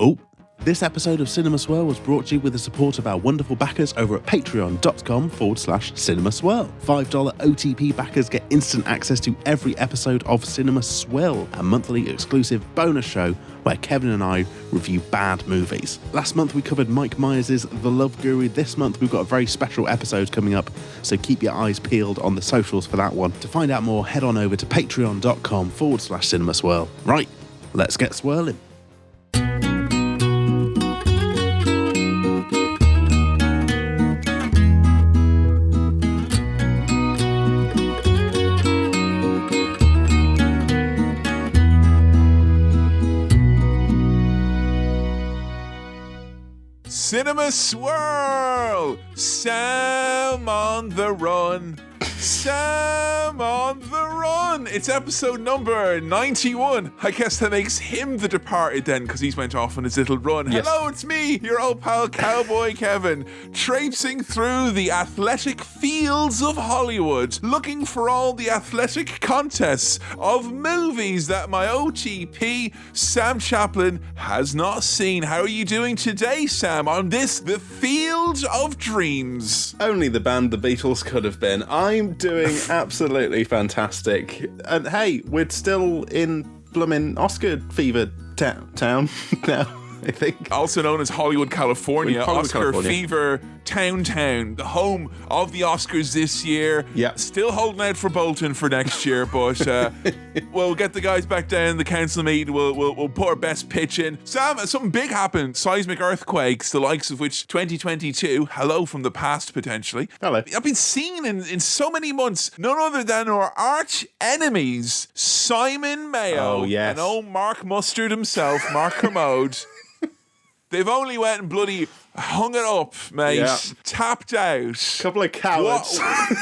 Oh, this episode of Cinema Swirl was brought to you with the support of our wonderful backers over at patreon.com/Cinema Swirl. $5 OTP backers get instant access to every episode of Cinema Swirl, a monthly exclusive bonus show where Kevin and I review bad movies. Last month we covered Mike Myers' The Love Guru. This month we've got a very special episode coming up, so keep your eyes peeled on the socials for that one. To find out more, head on over to patreon.com/Cinema Swirl. Right, let's get swirling. Cinema Swirl! Sam on the run. Sam on the run. It's episode number 91. I guess that makes him the departed then, because he's went off on his little run. Yes. Hello, it's me, your old pal Cowboy Kevin, traipsing through the athletic fields of Hollywood, looking for all the athletic contests of movies that my OTP, Sam Chaplin, has not seen. How are you doing today, Sam, on this, the Field of Dreams? Only the band the Beatles could have been. I'm doing absolutely fantastic. And hey, we're still in blooming Oscar fever town now, I think. Also known as Hollywood, California. Oscar fever town, the home of the Oscars this year. Yeah. Still holding out for Bolton for next year, but we'll get the guys back down the council meeting. We'll put our best pitch in. Sam, something big happened. Seismic earthquakes, the likes of which 2022, hello from the past potentially. Hello. I've been seen in so many months, none other than our arch enemies, Simon Mayo. Oh, yes. And old Mark Mustard himself, Mark Kermode. They've only went and bloody hung it up, mate. Yeah. Tapped out. Couple of cowards.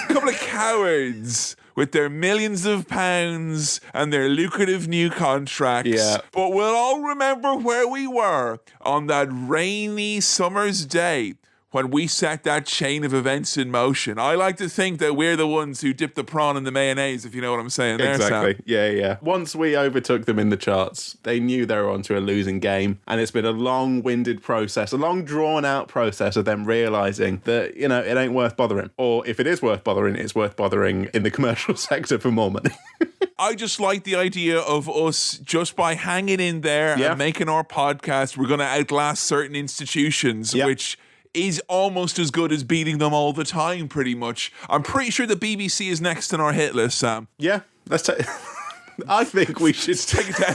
Couple of cowards with their millions of pounds and their lucrative new contracts. Yeah. But we'll all remember where we were on that rainy summer's day when we set that chain of events in motion. I like to think that we're the ones who dipped the prawn in the mayonnaise, if you know what I'm saying there, Exactly. Sam. Yeah. Once we overtook them in the charts, they knew they were onto a losing game. And it's been a long-winded process, a long drawn-out process of them realising that, it ain't worth bothering. Or if it is worth bothering, it's worth bothering in the commercial sector for more money. I just like the idea of us, just by hanging in there and making our podcast, we're going to outlast certain institutions, which is almost as good as beating them all the time, pretty much. I'm pretty sure the BBC is next on our hit list, Sam. Yeah, let's take... I think we should take it down.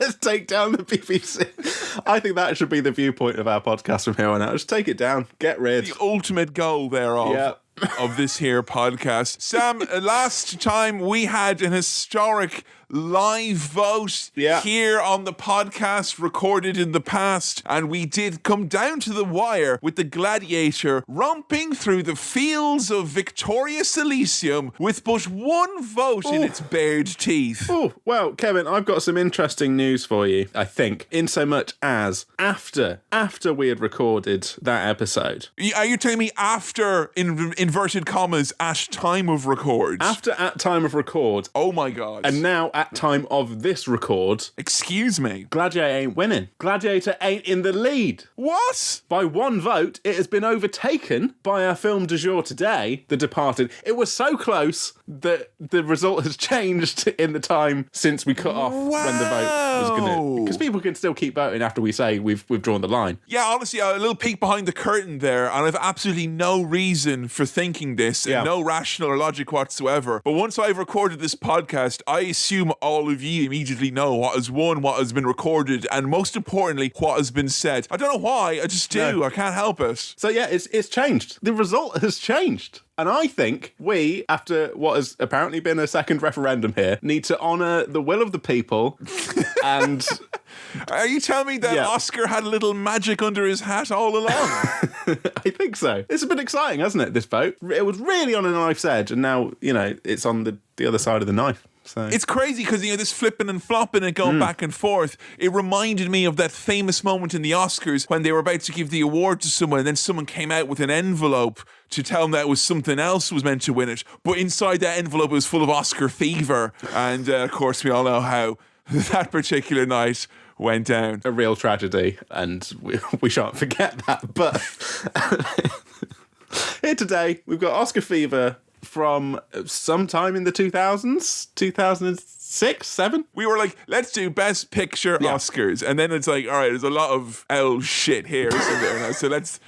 Let's take down the BBC. I think that should be the viewpoint of our podcast from here on out. Just take it down. Get rid. The ultimate goal thereof. Of this here podcast. Sam, last time we had an historic live vote here on the podcast recorded in the past, and we did come down to the wire with the Gladiator romping through the fields of Victorious Elysium with but one vote in its bared teeth. Oh, well, Kevin, I've got some interesting news for you, I think, in so much as after we had recorded that episode. Are you telling me after, in inverted commas, at time of record? After at time of record. Oh my God. And now at time of this record. Excuse me. Gladiator ain't winning. Gladiator ain't in the lead. What? By one vote, it has been overtaken by our film du jour today, The Departed. It was so close that the result has changed in the time since we cut off when the vote was going to... Because people can still keep voting after we say we've drawn the line. Yeah, honestly, a little peek behind the curtain there, and I've absolutely no reason for thinking this, and no rational or logic whatsoever. But once I've recorded this podcast, I assume all of you immediately know what has won, what has been recorded, and most importantly, what has been said. I don't know why, I just do. No. I can't help it. So yeah, it's changed. The result has changed. And I think we, after what has apparently been a second referendum here, need to honour the will of the people and... Are you telling me that Oscar had a little magic under his hat all along? I think so. It's been exciting, hasn't it, this vote? It was really on a knife's edge, and now, it's on the other side of the knife. So. It's crazy because, this flipping and flopping and going back and forth, it reminded me of that famous moment in the Oscars when they were about to give the award to someone, and then someone came out with an envelope to tell them that it was something else was meant to win it. But inside that envelope it was full of Oscar fever. And, of course, we all know how that particular night went down. A real tragedy, and we shan't forget that. But here today, we've got Oscar fever from sometime in the 2000s, 2006, 7. We were like, let's do Best Picture Oscars, and then it's like, all right, there's a lot of L shit here, isn't there? Now? So let's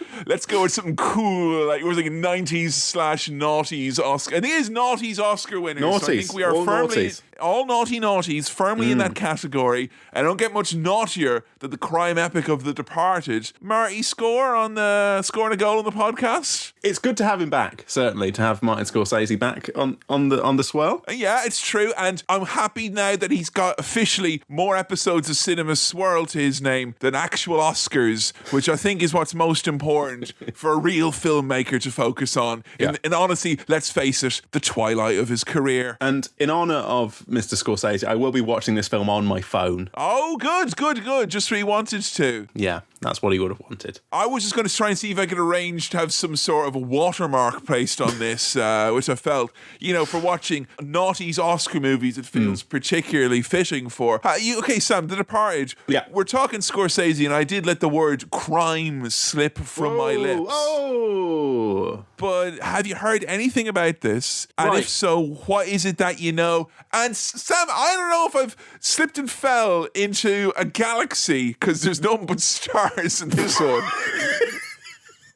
go with something cool. Like it was like a 90s/noughties Oscar. I think it's noughties Oscar winners. Naughties. So I think we are All firmly naughties. all naughty naughties, firmly in that category. And don't get much naughtier than the crime epic of The Departed. Marty scoring a goal on the podcast. It's good to have him back. Certainly, to have Martin Scorsese back on the swirl. Yeah, it's true, and I'm happy now that he's got officially more episodes of Cinema Swirl to his name than actual Oscars, which I think is what's most important for a real filmmaker to focus on. Yeah. And honestly, let's face it, the twilight of his career. And in honour of Mr. Scorsese, I will be watching this film on my phone. Oh, good. Just what he wanted to. Yeah, that's what he would have wanted. I was just going to try and see if I could arrange to have some sort of a watermark placed on this, which I felt, for watching naughties Oscar movies, it feels particularly fitting for. Okay, Sam, The Departed. Yeah. We're talking Scorsese, and I did let the word crime slip from my lips. Oh! But have you heard anything about this? And Right. if so, what is it that you know? And Sam, I don't know if I've slipped and fell into a galaxy, because there's nothing but stars in this one.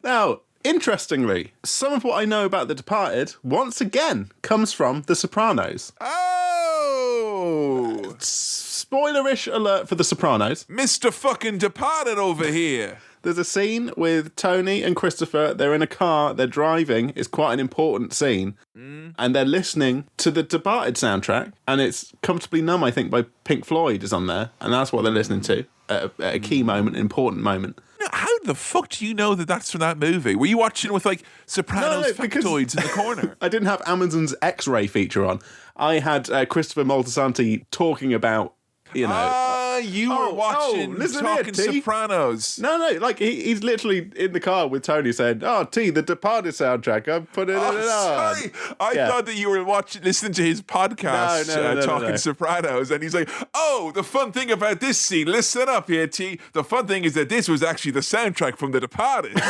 Now, interestingly, some of what I know about The Departed, once again, comes from The Sopranos. Oh! Spoilerish alert for The Sopranos. Mr. fucking Departed over here. There's a scene with Tony and Christopher. They're in a car, they're driving. It's quite an important scene. And they're listening to the Departed soundtrack. And it's Comfortably Numb, I think, by Pink Floyd is on there. And that's what they're listening to at a key moment, an important moment. Now, how the fuck do you know that that's from that movie? Were you watching with, like, Sopranos No, because- factoids in the corner? I didn't have Amazon's X-ray feature on. I had Christopher Moltisanti talking about, You were watching listen here, Talking T. Sopranos. No, like he's literally in the car with Tony saying, "Oh, T, the Departed soundtrack. I'm putting it on." Sorry, I thought that you were listening to his podcast, No, Talking no. Sopranos, and he's like, "Oh, the fun thing about this scene, listen up here, T. The fun thing is that this was actually the soundtrack from The Departed."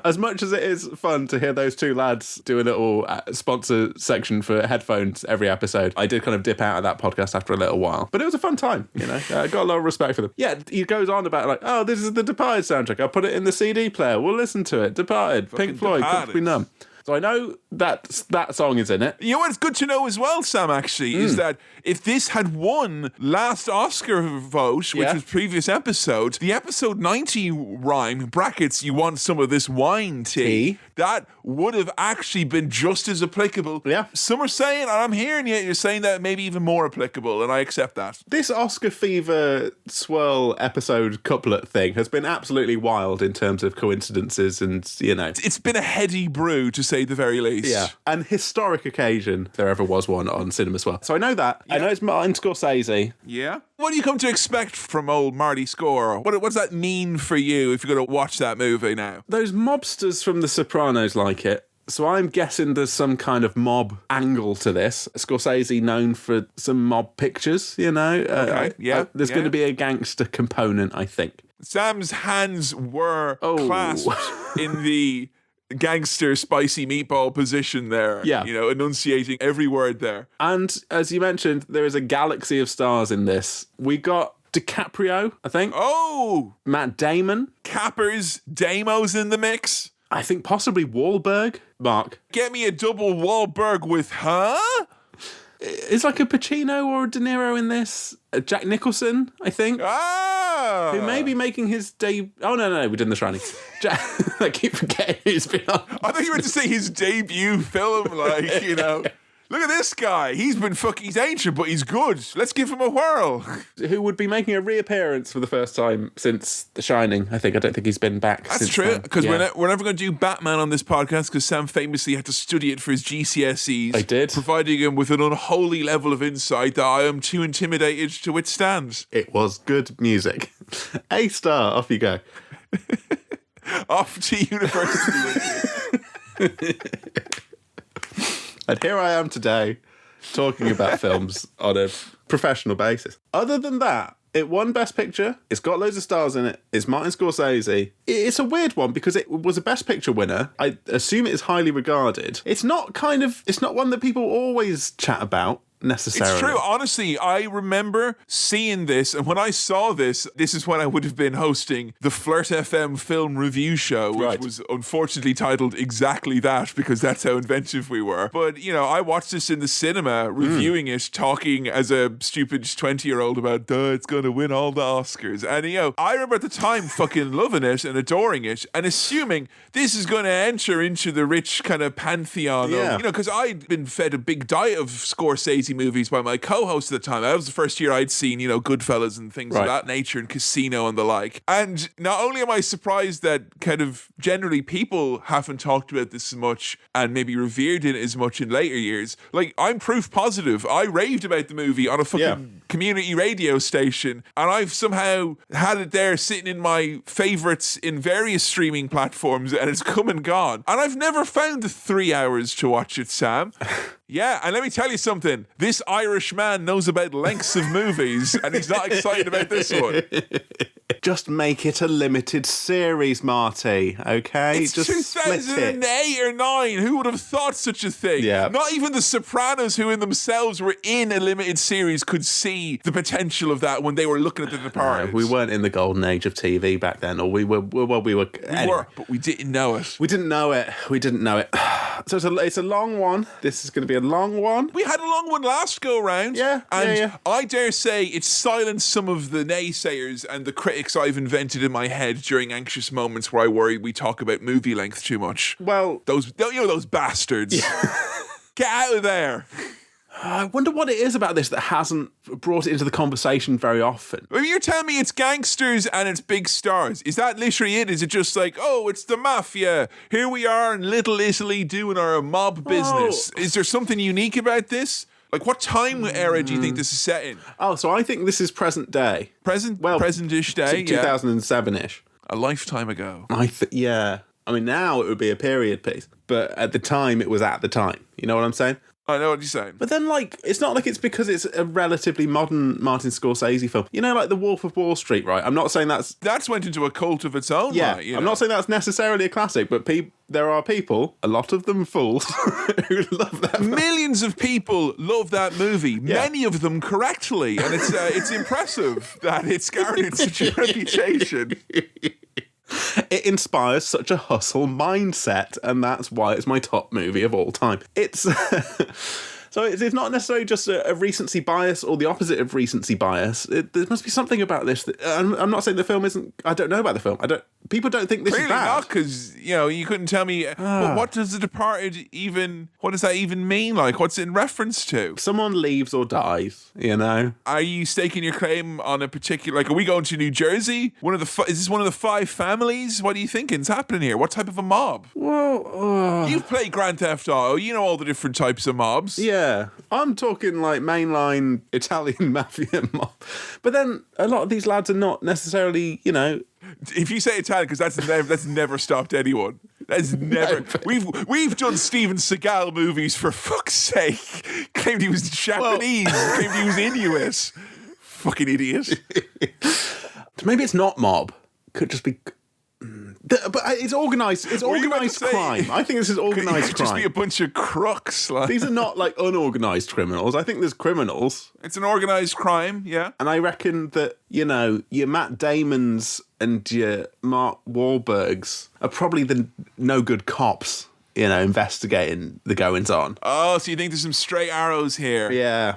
As much as it is fun to hear those two lads do a little sponsor section for headphones every episode, I did kind of dip out of that podcast after a little while. But it was a fun time, I got a lot of respect for them. Yeah, he goes on about like, oh, this is the Departed soundtrack. I'll put it in the CD player. We'll listen to it. Departed, Pink Floyd, Comfortably Numb. So I know that song is in it. You know what's good to know as well, Sam, actually, is that if this had won last Oscar vote, which was previous episode, the episode 90 rhyme, brackets, you want some of this wine tea, that would have actually been just as applicable. Yeah. Some are saying, and I'm hearing you're saying that maybe even more applicable, and I accept that. This Oscar fever swirl episode couplet thing has been absolutely wild in terms of coincidences and, It's been a heady brew, to say the very least. Yeah, an historic occasion, if there ever was one on Cinema Swirl. So I know that. I know it's Martin Scorsese. Yeah? What do you come to expect from old Marty Score? What does that mean for you if you're going to watch that movie now? Those mobsters from The Sopranos like it. So I'm guessing there's some kind of mob angle to this. Scorsese known for some mob pictures, Okay, There's going to be a gangster component, I think. Sam's hands were clasped in the gangster spicy meatball position there. Yeah. Enunciating every word there. And as you mentioned, there is a galaxy of stars in this. We got DiCaprio, I think. Oh! Matt Damon. Cappers, Damos in the mix. I think possibly Wahlberg. Mark. Get me a double Wahlberg with, Is like a Pacino or a De Niro in this? Jack Nicholson, I think. Ah! Who may be making his debut. Oh, no, we did The Shining. I keep forgetting who's been on. I thought you were to say his debut film, Look at this guy. He's ancient, but he's good. Let's give him a whirl. Who would be making a reappearance for the first time since The Shining, I think. I don't think he's been back That's since true, then. because we're never going to do Batman on this podcast because Sam famously had to study it for his GCSEs. I did. Providing him with an unholy level of insight that I am too intimidated to withstand. It was good music. A star, off you go. Off to university. And here I am today talking about films on a professional basis. Other than that, It won Best Picture. It's got loads of stars in it. It's Martin Scorsese. It's a weird one because it was a Best Picture winner. I assume it is highly regarded. It's not one that people always chat about. Necessarily. It's true. Honestly, I remember seeing this, and when I saw this is when I would have been hosting the Flirt FM film review show, which was unfortunately titled exactly that because that's how inventive we were. But, I watched this in the cinema, reviewing it, talking as a stupid 20-year-old about, it's going to win all the Oscars. And, I remember at the time fucking loving it and adoring it and assuming this is going to enter into the rich kind of pantheon of, because I'd been fed a big diet of Scorsese movies by my co-host at the time. That was the first year I'd seen, Goodfellas and things of that nature and Casino and the like. And not only am I surprised that kind of generally people haven't talked about this as much and maybe revered it as much in later years, like I'm proof positive. I raved about the movie on a fucking community radio station and I've somehow had it there sitting in my favorites in various streaming platforms and it's come and gone. And I've never found the 3 hours to watch it, Sam. Yeah, and let me tell you something. This Irish man knows about lengths of movies, and he's not excited about this one. Just make it a limited series, Marty, okay? It's just 2008 or 9. Who would have thought such a thing? Yeah. Not even The Sopranos, who in themselves were in a limited series, could see the potential of that when they were looking at The Departed. We weren't in the golden age of TV back then, or we were. We were, but we didn't know it. We didn't know it. So it's a long one. This is going to be a long one. We had a long one last go round. Yeah. I dare say it silenced some of the naysayers and the critics I've invented in my head during anxious moments where I worry we talk about movie length too much. Well, those bastards. Yeah. Get out of there. I wonder what it is about this that hasn't brought it into the conversation very often. I mean, you're telling me it's gangsters and it's big stars. Is that literally it? Is it just like, it's the mafia. Here we are in Little Italy doing our mob business. Is there something unique about this? Like, what time era do you think this is set in? Oh, so I think this is present day. Present-ish day, 2007-ish. A lifetime ago. Yeah. I mean, now it would be a period piece. But at the time, it was at the time. You know what I'm saying? I know what you're saying. But then, it's not like it's because it's a relatively modern Martin Scorsese film. Like The Wolf of Wall Street, right? I'm not saying that's went into a cult of its own. Yeah, right, I'm not saying that's necessarily a classic, but there are people, a lot of them fools, who love that film. Millions of people love that movie. Yeah. Many of them correctly, and it's impressive that it's garnered such a reputation. It inspires such a hustle mindset, and that's why it's my top movie of all time. It's so it's not necessarily just a recency bias or the opposite of recency bias. There must be something about this. I'm not saying the film isn't. I don't know about the film. People don't think this is bad. Not, because you couldn't tell me. What does The Departed what does that even mean? Like, what's it in reference to? Someone leaves or dies. Are you staking your claim on a particular? Like, are we going to New Jersey? Is this one of the 5 families? What are you thinking is happening here? What type of a mob? Well, you've played Grand Theft Auto. You know all the different types of mobs. Yeah, I'm talking like mainline Italian mafia mob. But then a lot of these lads are not necessarily, If you say Italian, because that's never stopped anyone. That's never. We've done Steven Seagal movies for fuck's sake. Claimed he was Japanese. Claimed he was Inuit. Fucking idiot. Maybe it's not mob. Could just be. But it's organised. It's organised crime. I think this is organised crime. Just be a bunch of crooks. These are not like unorganised criminals. I think there's criminals. It's an organised crime, yeah. And I reckon that your Matt Damons and your Mark Wahlbergs are probably the no good cops. Investigating the goings on. Oh, so you think there's some straight arrows here? Yeah.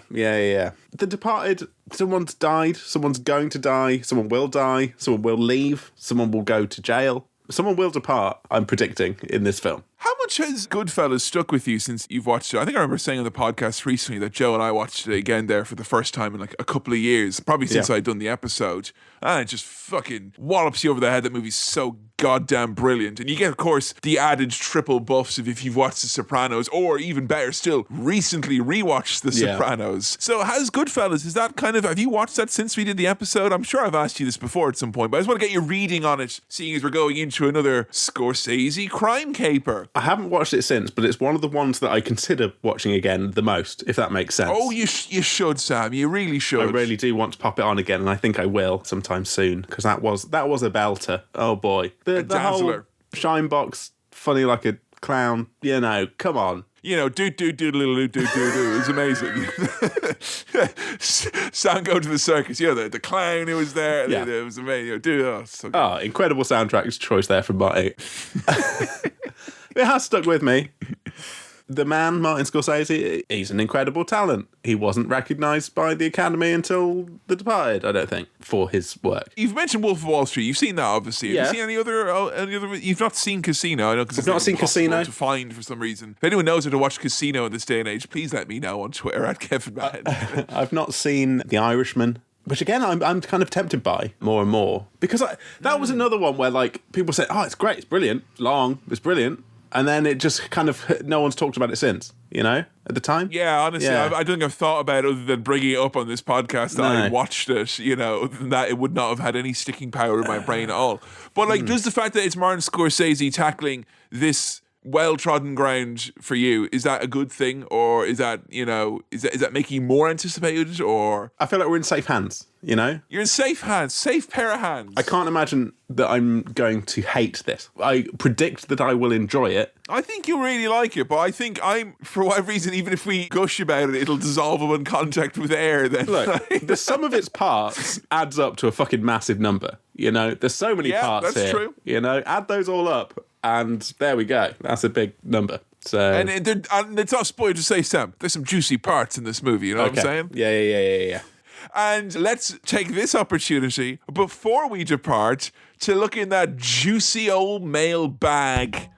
The Departed, someone's died, someone's going to die, someone will die, someone will leave, someone will go to jail. Someone will depart, I'm predicting, in this film. How much has Goodfellas stuck with you since you've watched it? I think I remember saying on the podcast recently that Joe and I watched it again there for the first time in like a couple of years, probably since I'd done the episode. And it just fucking wallops you over the head. That movie's so goddamn brilliant. And you get, of course, the added triple buffs of if you've watched The Sopranos, or even better still, recently rewatched The Sopranos. So has Goodfellas, is that have you watched that since we did the episode? I'm sure I've asked you this before at some point, but I just want to get your reading on it, seeing as we're going into another Scorsese crime caper. I haven't watched it since, but it's one of the ones that I consider watching again the most, if that makes sense. Oh, you should, Sam. You really should. I really do want to pop it on again, and I think I will sometime soon, because that was a belter. Oh boy, the whole shine box, funny like a clown. Come on. It's amazing. Sam go to the circus. The clown who was there. Yeah. It was amazing. Incredible soundtrack choice there from Marty. It has stuck with me. The man, Martin Scorsese, he's an incredible talent. He wasn't recognised by the Academy until The Departed, I don't think, for his work. You've mentioned Wolf of Wall Street. You've seen that, obviously. Have you seen any other? You've not seen Casino, I know, because it's not seen Casino to find for some reason. If anyone knows how to watch Casino in this day and age, please let me know on Twitter at Kevin Madden. I've not seen The Irishman, which again I'm kind of tempted by more and more, because that was another one where like people say, oh, it's great, it's brilliant, it's long, it's brilliant. And then it just kind of, no one's talked about it since, at the time. Yeah, honestly, I don't think I've thought about it other than bringing it up on this podcast that I watched it, that it would not have had any sticking power in my brain at all. But does the fact that it's Martin Scorsese tackling this well-trodden ground for you, is that a good thing? Or is that, is that making you more anticipated? Or I feel like we're in safe hands, You're in safe hands, safe pair of hands. I can't imagine that I'm going to hate this. I predict that I will enjoy it. I think you'll really like it, but I think for whatever reason, even if we gush about it, it'll dissolve upon contact with air then. Look, the sum of its parts adds up to a fucking massive number. There's so many parts that's here. True. Add those all up, and there we go. That's a big number. So, and it's not spoiled to say, Sam, there's some juicy parts in this movie, you know what I'm saying? Yeah. And let's take this opportunity, before we depart, to look in that juicy old mail bag.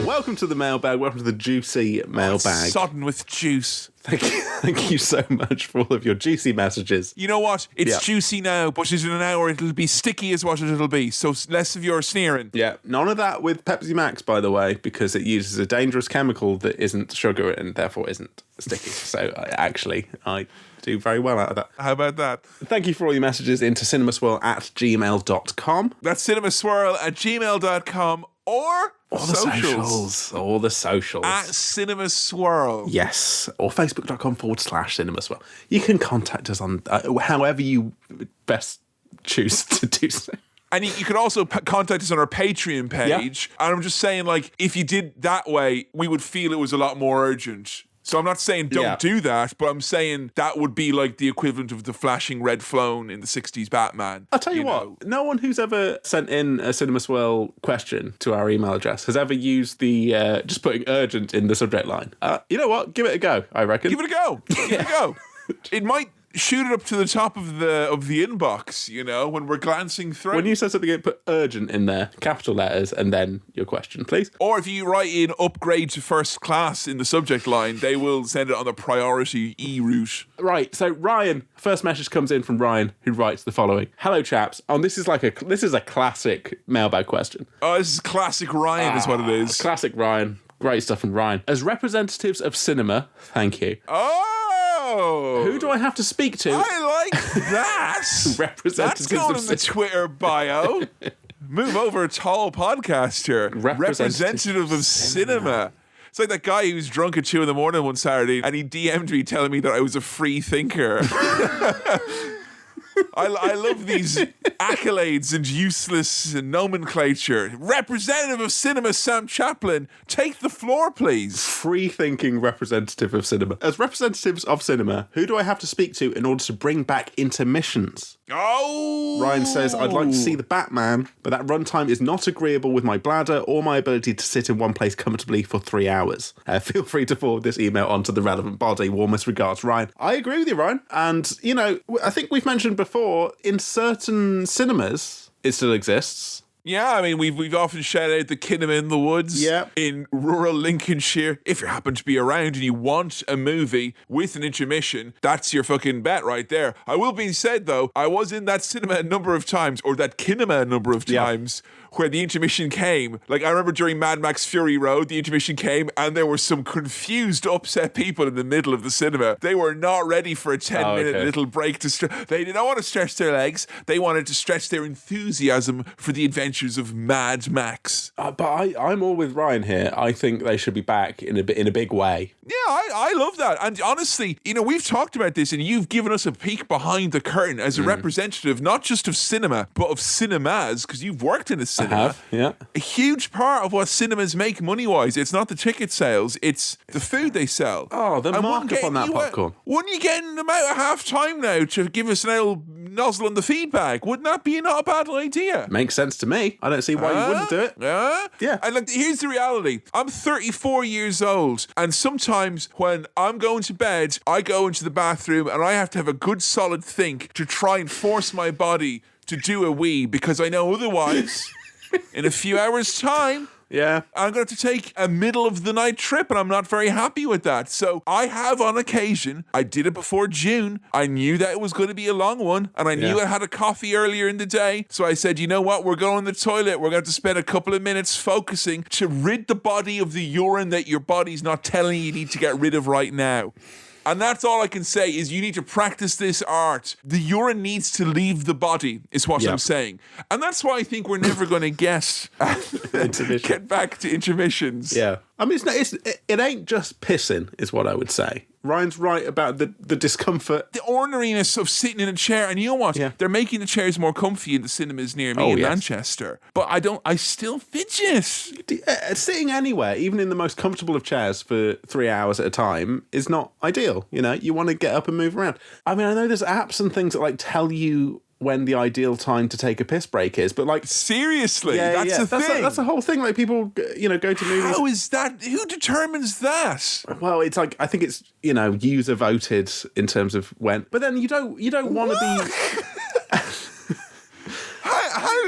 Welcome to the mailbag. Welcome to the juicy mailbag. Sodden with juice. Thank you so much for all of your juicy messages. You know what? It's juicy now, but in an hour it'll be sticky is what it'll be. So less of your sneering. Yeah, none of that with Pepsi Max, by the way, because it uses a dangerous chemical that isn't sugar and therefore isn't sticky. So I do very well out of that. How about that? Thank you for all your messages into cinemaswirl@gmail.com. That's cinemaswirl@gmail.com or all the socials. All the socials. At Cinema Swirl. Yes. Or facebook.com/cinemaswirl. You can contact us on however you best choose to do so. And you can also contact us on our Patreon page. Yeah. And I'm just saying, if you did that way, we would feel it was a lot more urgent. So I'm not saying don't do that, but I'm saying that would be like the equivalent of the flashing red phone in the 60s Batman. I'll tell you what, no one who's ever sent in a Cinema Swirl question to our email address has ever used the just putting urgent in the subject line. You know what? Give it a go, I reckon. Give it a go. Give it a go. It might shoot it up to the top of the inbox, when we're glancing through. When you said something, put urgent in there, capital letters, and then your question, please. Or if you write in upgrade to first class in the subject line, they will send it on the priority route. Right, so Ryan, first message comes in from Ryan, who writes the following. Hello, chaps. This is a classic mailbag question. Oh, this is classic Ryan is what it is. Classic Ryan. Great stuff from Ryan. As representatives of cinema, thank you. Who do I have to speak to? I like that. Representatives That's going of in the Twitter bio. Move over, tall podcaster. Representative of cinema. It's like that guy who was drunk at 2 a.m. one Saturday and he DM'd me telling me that I was a free thinker. I love these accolades and useless nomenclature. Representative of cinema, Sam Chaplin, take the floor, please. Free-thinking representative of cinema. As representatives of cinema, who do I have to speak to in order to bring back intermissions? Oh! Ryan says, I'd like to see the Batman, but that runtime is not agreeable with my bladder or my ability to sit in one place comfortably for 3 hours. Feel free to forward this email on to the relevant body. Warmest regards, Ryan. I agree with you, Ryan. And, I think we've mentioned before, in certain cinemas, it still exists. Yeah, I mean, we've often shouted out the Cinema in the Woods Yeah. in rural Lincolnshire. If you happen to be around and you want a movie with an intermission, that's your fucking bet right there. I will be said, though, I was in that cinema a number of times, or that kinema a number of times, where the intermission came. Like, I remember during Mad Max Fury Road, the intermission came, and there were some confused, upset people in the middle of the cinema. They were not ready for a 10-minute little break to they did not want to stretch their legs. They wanted to stretch their enthusiasm for the adventures of Mad Max. But I'm all with Ryan here. I think they should be back in a big way. Yeah, I love that. And honestly, we've talked about this, and you've given us a peek behind the curtain as a representative, not just of cinema, but of cinemas, because you've worked in a cinema. I have, yeah. A huge part of what cinemas make money-wise, it's not the ticket sales, it's the food they sell. Oh, the markup on that popcorn. Wouldn't you get them out at half time now to give us an little nozzle on the feedback? Wouldn't that be not a bad idea? Makes sense to me. I don't see why you wouldn't do it. Yeah. And look, here's the reality. I'm 34 years old, and sometimes when I'm going to bed, I go into the bathroom and I have to have a good solid think to try and force my body to do a wee, because I know otherwise, in a few hours' time, Yeah. I'm going to have to take a middle of the night trip, and I'm not very happy with that. So I have on occasion, I did it before June. I knew that it was going to be a long one, and I knew I had a coffee earlier in the day. So I said, you know what? We're going to the toilet. We're going to have to spend a couple of minutes focusing to rid the body of the urine that your body's not telling you need to get rid of right now. And that's all I can say is you need to practice this art. The urine needs to leave the body, is what I'm saying. And that's why I think we're never going to get back to intermissions. Yeah. I mean, it ain't just pissing, is what I would say. Ryan's right about the discomfort. The orneriness of sitting in a chair. And you know what? Yeah. They're making the chairs more comfy in the cinemas near me in Manchester. But I still fidget. Sitting anywhere, even in the most comfortable of chairs for 3 hours at a time, is not ideal. You want to get up and move around. I mean, I know there's apps and things that like tell you when the ideal time to take a piss break is, but like seriously, that's the thing. That's the whole thing. Like people, go to movies. How is that? Who determines that? Well, it's like I think it's user voted in terms of when, but then you don't want to be.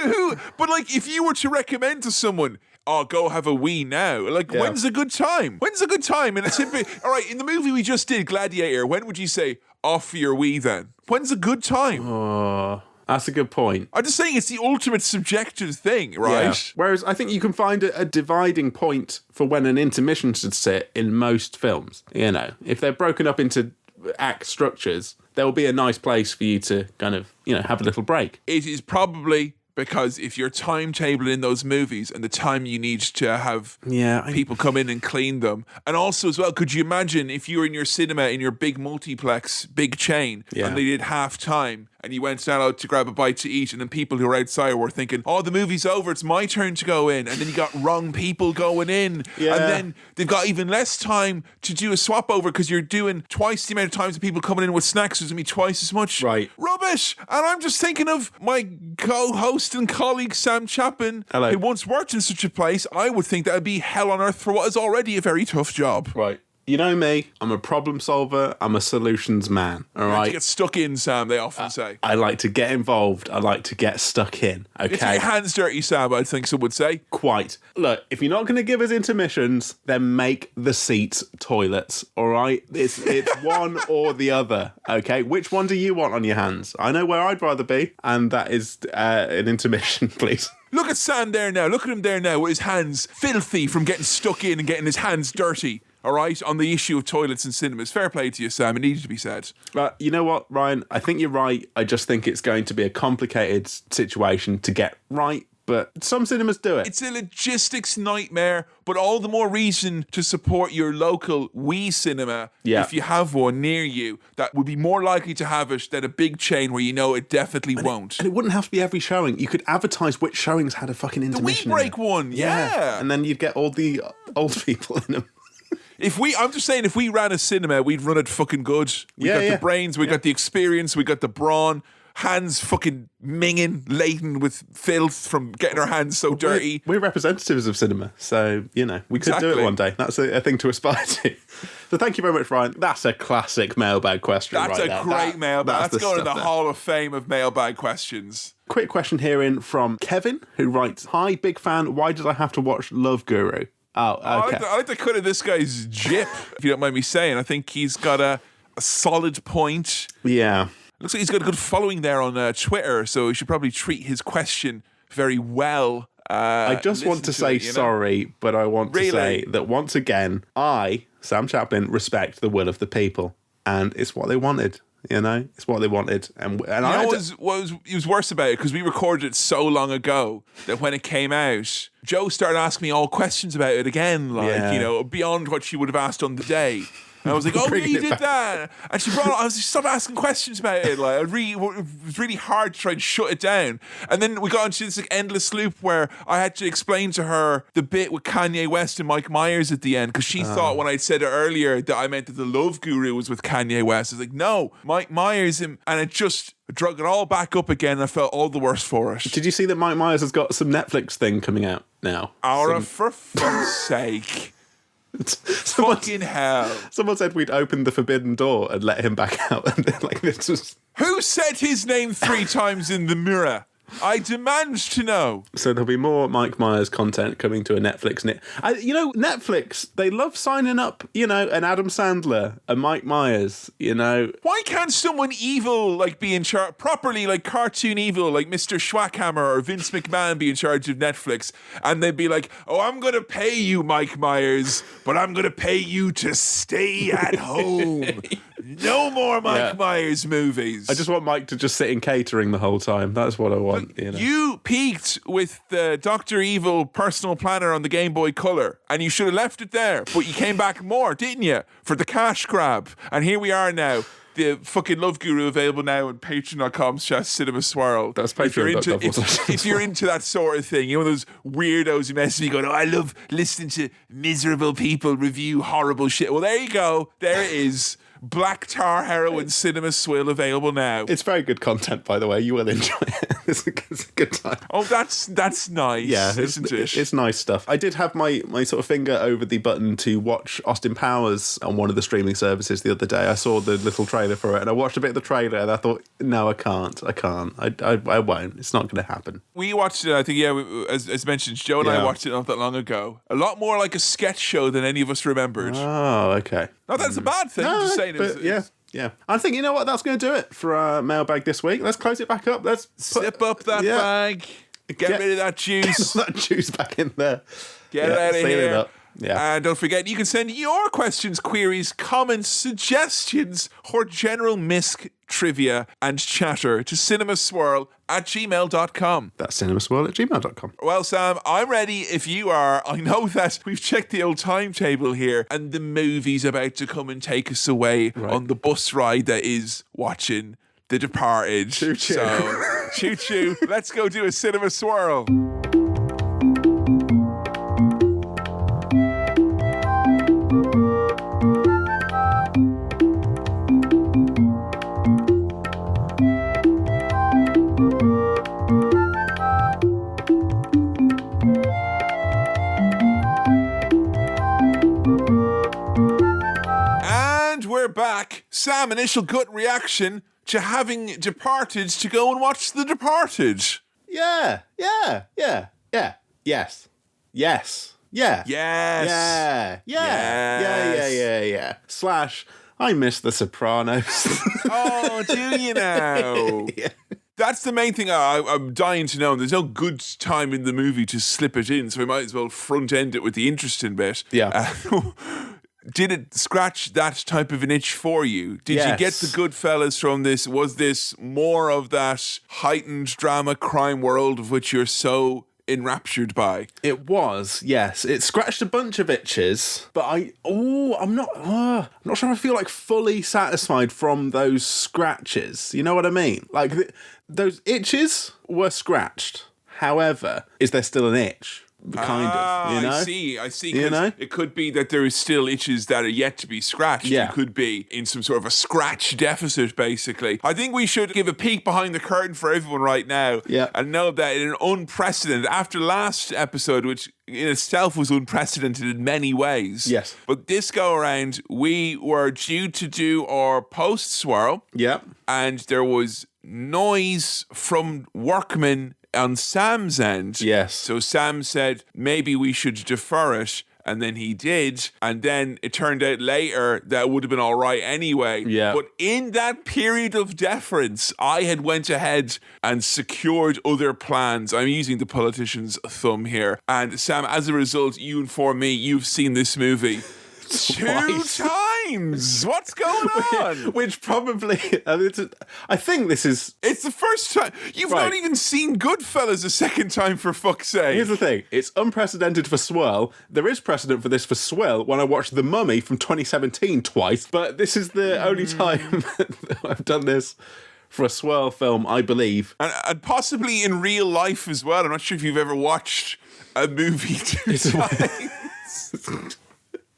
Who? But like, if you were to recommend to someone, oh, go have a wee now. Like, when's a good time? When's a good time? And it's all right. In the movie we just did, Gladiator, when would you say off for your wee then? When's a good time? Oh, that's a good point. I'm just saying it's the ultimate subjective thing, right? Yeah. Whereas I think you can find a dividing point for when an intermission should sit in most films. If they're broken up into act structures, there will be a nice place for you to kind of, have a little break. It is probably because if you're timetabling in those movies and the time you need to have people come in and clean them. And also as well, could you imagine if you were in your cinema, in your big multiplex, big chain, and they did half time and you went down out to grab a bite to eat, and then people who were outside were thinking, oh, the movie's over, it's my turn to go in. And then you got wrong people going in. Yeah. And then they've got even less time to do a swap over because you're doing twice the amount of times of people coming in with snacks. There's going to be twice as much rubbish. And I'm just thinking of my co-host and colleague, Sam Chapin, who once worked in such a place. I would think that would be hell on earth for what is already a very tough job. Right. You know me, I'm a problem solver, I'm a solutions man, all right? You get stuck in, Sam, they often say. I like to get involved, I like to get stuck in, okay? Get your hands dirty, Sam, I think some would say. Quite. Look, if you're not going to give us intermissions, then make the seats toilets, all right? It's one or the other, okay? Which one do you want on your hands? I know where I'd rather be, and that is an intermission, please. Look at Sam there now, look at him there now with his hands filthy from getting stuck in and getting his hands dirty. All right, on the issue of toilets and cinemas. Fair play to you, Sam. It needed to be said. You know what, Ryan? I think you're right. I just think it's going to be a complicated situation to get right, but some cinemas do it. It's a logistics nightmare, but all the more reason to support your local wee cinema if you have one near you that would be more likely to have it than a big chain where you know it definitely won't. And it wouldn't have to be every showing. You could advertise which showings had a fucking intermission. The wee break one, yeah. And then you'd get all the old people in them. I'm just saying, if we ran a cinema, we'd run it fucking good. We got the brains, we got the experience, we got the brawn. hands fucking minging, laden with filth from getting her hands so dirty. We're representatives of cinema, so, you know, we could do it one day. That's a thing to aspire to. So thank you very much, Ryan. That's a classic mailbag question. That's right a great mailbag. That's going to the there. Hall of Fame of mailbag questions. Quick question here in from Kevin, who writes, "Hi, big fan. Why did I have to watch Love Guru?" Oh, okay. I like the cut of this guy's jip, if you don't mind me saying. I think he's got a solid point. Yeah. Looks like he's got a good following there on Twitter, so he should probably treat his question very well. I just want to say sorry, but I want to say that once again, I, Sam Chaplin, respect the will of the people. And it's what they wanted. You know, it's what they wanted, and what was worse about it, because we recorded it so long ago that when it came out, Joe started asking me all questions about it again, beyond what she would have asked on the day. And I was like, "Oh, yeah, you did that," and she started asking questions about it. Like, it was really hard to try and shut it down. And then we got into this endless loop where I had to explain to her the bit with Kanye West and Mike Myers at the end, because she thought when I'd said it earlier that I meant that the Love Guru was with Kanye West. I was like, "No, Mike Myers," and it just drug it all back up again. And I felt all the worse for it. Did you see that Mike Myers has got some Netflix thing coming out now? For fuck's sake. Fucking hell. Someone said we'd opened the forbidden door and let him back out. And then, this was... Who said his name 3 times in the mirror? I demand to know. So there'll be more Mike Myers content coming to a Netflix. Netflix, they love signing up, an Adam Sandler, a Mike Myers, Why can't someone evil, be in charge, properly, cartoon evil, like Mr. Schwackhammer or Vince McMahon be in charge of Netflix, and they'd be like, "Oh, I'm going to pay you, Mike Myers, but I'm going to pay you to stay at home. No more Mike Myers movies." I just want Mike to just sit in catering the whole time. That's what I want. You peaked with the Dr. Evil personal planner on the Game Boy Color, and you should have left it there, but you came back more, didn't you? For the cash grab. And here we are now. The fucking Love Guru available now on patreon.com/Cinema Swirl. That's patreon.com. If you're into that sort of thing, you're one of those weirdos who message me going, "Oh, I love listening to miserable people review horrible shit." Well, there you go. There it is. Black Tar Heroin Cinema Swill available now. It's very good content, by the way. You will enjoy it. It's a good time. Oh, that's nice. Yeah, isn't it? It's nice stuff. I did have my sort of finger over the button to watch Austin Powers on one of the streaming services the other day. I saw the little trailer for it, and I watched a bit of the trailer, and I thought, no, I can't. I won't. It's not going to happen. We watched it, I think, as mentioned, Joe and I watched it not that long ago. A lot more like a sketch show than any of us remembered. Oh, okay. Not that's a bad thing. I'm just saying. Yeah. I think, you know what, that's going to do it for our mailbag this week. Let's close it back up. Let's sip up that bag. Get rid of that juice. Get that juice back in there. Get it out of here. It up. Yeah. And don't forget, you can send your questions, queries, comments, suggestions, or general misc trivia and chatter to cinemaswirl@gmail.com. That's cinemaswirl@gmail.com. Well, Sam, I'm ready if you are. I know that we've checked the old timetable here, and the movie's about to come and take us away on the bus ride that is watching The Departed. Choo-choo. So, choo-choo. Let's go do a cinema swirl. Back, Sam, initial gut reaction to having departed to go and watch The Departed. Yes. / I miss The Sopranos. Oh, do you now? Yeah. That's the main thing I'm dying to know. There's no good time in the movie to slip it in, so we might as well front end it with the interesting bit. Yeah. Did it scratch that type of an itch for you? Did you get the Goodfellas from this? Was this more of that heightened drama crime world of which you're so enraptured by? It was, yes. It scratched a bunch of itches, but I'm not sure I feel like fully satisfied from those scratches. You know what I mean? Like those itches were scratched. However, is there still an itch? kind of, you know? I see. You know? It could be that there is still itches that are yet to be scratched. Yeah. You could be in some sort of a scratch deficit, basically. I think we should give a peek behind the curtain for everyone right now and know that in an unprecedented, after last episode, which in itself was unprecedented in many ways. Yes. But this go around, we were due to do our post-swirl. Yeah. And there was noise from workmen on Sam's end. Yes. So Sam said, maybe we should defer it. And then he did. And then it turned out later that it would have been all right anyway. Yeah. But in that period of deference, I had went ahead and secured other plans. I'm using the politician's thumb here. And Sam, as a result, you inform me you've seen this movie Twice. 2 times. What's going on? Which probably, I think this is... It's the first time. You've not even seen Goodfellas a second time, for fuck's sake. Here's the thing. It's unprecedented for Swirl. There is precedent for this for Swirl when I watched The Mummy from 2017 twice. But this is the only time that I've done this for a Swirl film, I believe. And possibly in real life as well. I'm not sure if you've ever watched a movie 2 times.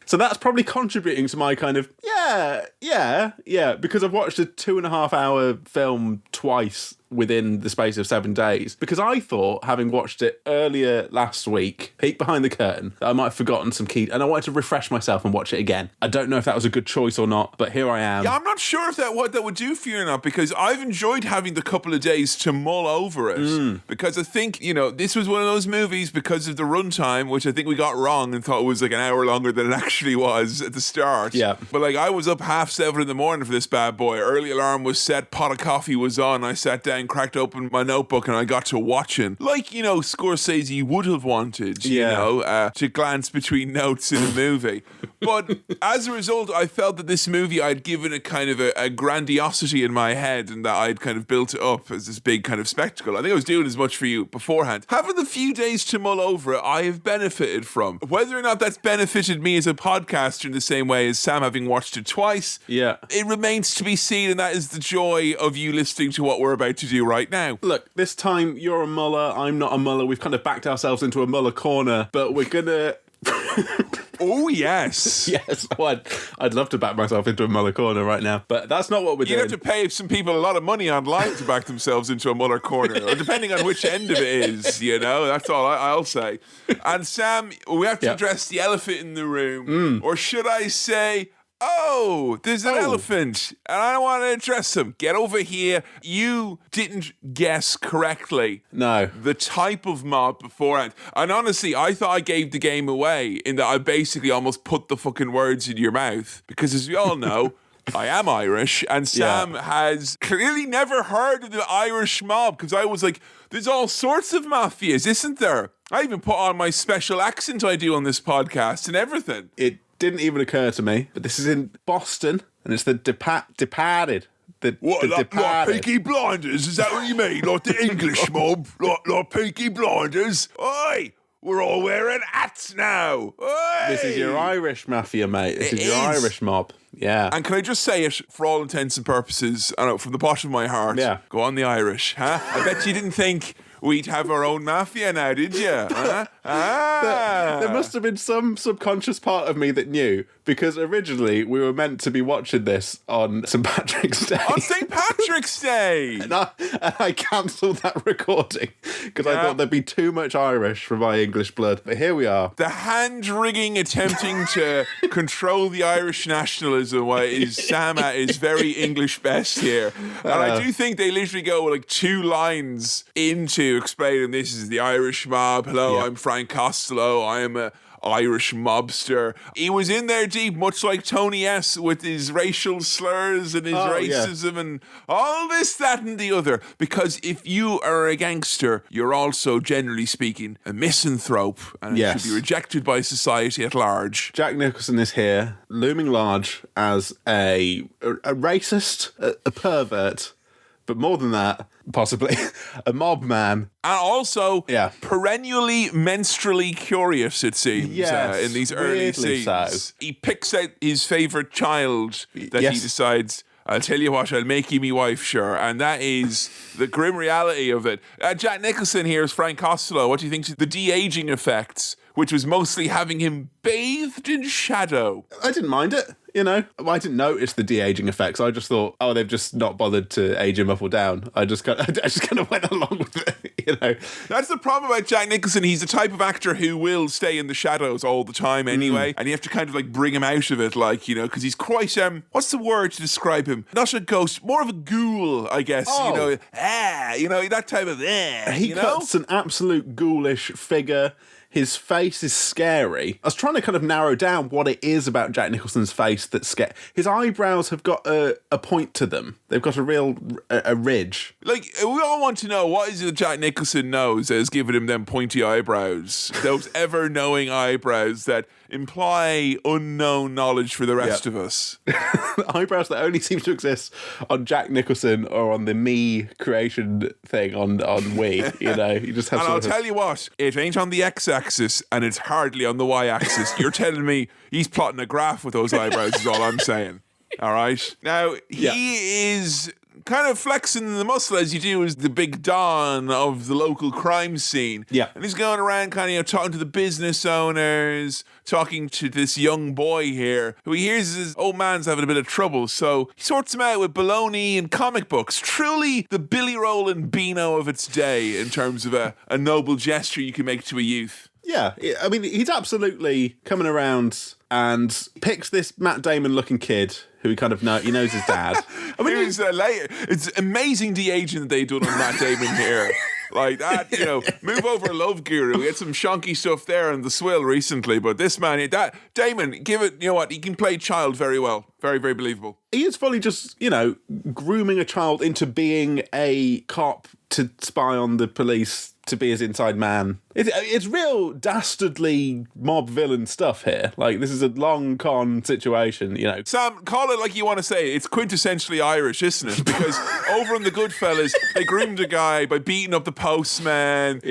So that's probably contributing to my kind of, because I've watched a 2.5 hour film twice within the space of 7 days. Because I thought, having watched it earlier last week, peek behind the curtain, that I might have forgotten some key, and I wanted to refresh myself and watch it again. I don't know if that was a good choice or not, but here I am. Yeah, I'm not sure if what that would do for you or not, because I've enjoyed having the couple of days to mull over it. Because I think, this was one of those movies, because of the runtime, which I think we got wrong and thought it was like an hour longer than it actually was at the start. Yeah. But I was up 7:30 in the morning for this bad boy. Early alarm was set, pot of coffee was on, I sat down, cracked open my notebook, and I got to watching. Scorsese would have wanted, to glance between notes in a movie. But as a result, I felt that this movie, I'd given it kind of a grandiosity in my head, and that I'd kind of built it up as this big kind of spectacle. I think I was doing as much for you beforehand. Having the few days to mull over it, I have benefited from. Whether or not that's benefited me as a podcaster in the same way as Sam having watched it twice, it remains to be seen, and that is the joy of you listening to what we're about to do right now. Look, this time you're a muller, I'm not a muller. We've kind of backed ourselves into a muller corner, but we're gonna... Oh, yes. Yes, I'd love to back myself into a Muller corner right now, but that's not what we're doing. You'd have to pay some people a lot of money online to back themselves into a Muller corner, or depending on which end of it is, that's all I'll say. And Sam, we have to address the elephant in the room, or should I say... Oh, there's an elephant, and I don't want to address him. Get over here. You didn't guess correctly. No. The type of mob beforehand. And honestly, I thought I gave the game away in that I basically almost put the fucking words in your mouth. Because as we all know, I am Irish, and Sam has clearly never heard of the Irish mob, because I was like, there's all sorts of mafias, isn't there? I even put on my special accent I do on this podcast and everything. It didn't even occur to me, but this is in Boston, and it's the Departed. Like Peaky Blinders? Is that what you mean? Like the English mob? Like Peaky Blinders? Oi! We're all wearing hats now. Oi! This is your Irish mafia, mate. This is your Irish mob. Yeah. And can I just say it, for all intents and purposes, I know, from the bottom of my heart, go on the Irish, huh? I bet you didn't think we'd have our own mafia now, did you? Huh? There must have been some subconscious part of me that knew, because originally we were meant to be watching this on St. Patrick's Day. On St. Patrick's Day! and I cancelled that recording, because I thought there'd be too much Irish for my English blood. But here we are. The hand-wringing attempting to control the Irish nationalism is Sam at his very English best here. And I do think they literally go like 2 lines into explaining this is the Irish mob. Hello, I'm Frank Costello. I am a Irish mobster. He was in there deep, much like Tony S, with his racial slurs and his racism and all this, that, and the other. Because if you are a gangster, you're also, generally speaking, a misanthrope, and it should be rejected by society at large. Jack Nicholson is here, looming large as a racist, a pervert, but more than that, possibly a mob man. And also perennially menstrually curious, it seems, in these early scenes. So. He picks out his favourite child that he decides, I'll tell you what, I'll make you me wife, sure. And that is the grim reality of it. Jack Nicholson here is Frank Costello. What do you think of the de-aging effects, which was mostly having him bathed in shadow? I didn't mind it. I didn't notice the de-aging effects. I just thought, they've just not bothered to age him up or down. I just kind of went along with it. That's the problem about Jack Nicholson. He's the type of actor who will stay in the shadows all the time anyway, and you have to kind of like bring him out of it, because he's quite what's the word to describe him? Not a ghost, more of a ghoul, I guess. Oh. That type of He cuts an absolute ghoulish figure. His face is scary. I was trying to kind of narrow down what it is about Jack Nicholson's face that's scary. His eyebrows have got a point to them. They've got a real ridge. Like, we all want to know, what is it that Jack Nicholson knows that has given him them pointy eyebrows? Those ever-knowing eyebrows that imply unknown knowledge for the rest of us. Eyebrows that only seem to exist on Jack Nicholson or on the me creation thing on Wii. You just have. And I'll tell you what, it ain't on the X-axis and it's hardly on the Y-axis. You're telling me he's plotting a graph with those eyebrows is all I'm saying. All right? Now, he is kind of flexing the muscle as you do as the big don of the local crime scene. Yeah. And he's going around kind of talking to the business owners, talking to this young boy here who he hears his old man's having a bit of trouble. So he sorts him out with baloney and comic books. Truly the Billy Rowland Beano of its day in terms of a noble gesture you can make to a youth. Yeah, I mean, he's absolutely coming around and picks this Matt Damon-looking kid who he kind of he knows his dad. I mean, it's amazing de-aging that they've done on Matt Damon here. Like that, move over Love Guru. We had some shonky stuff there in the swill recently, but this man, Damon, give it, he can play child very well. Very, very believable. He is fully just, grooming a child into being a cop to spy on the police, to be his inside man. It's real dastardly mob villain stuff here. Like, this is a long con situation, Sam, call it like you want to say. It's quintessentially Irish, isn't it? Because over in the Goodfellas, they groomed a guy by beating up the postman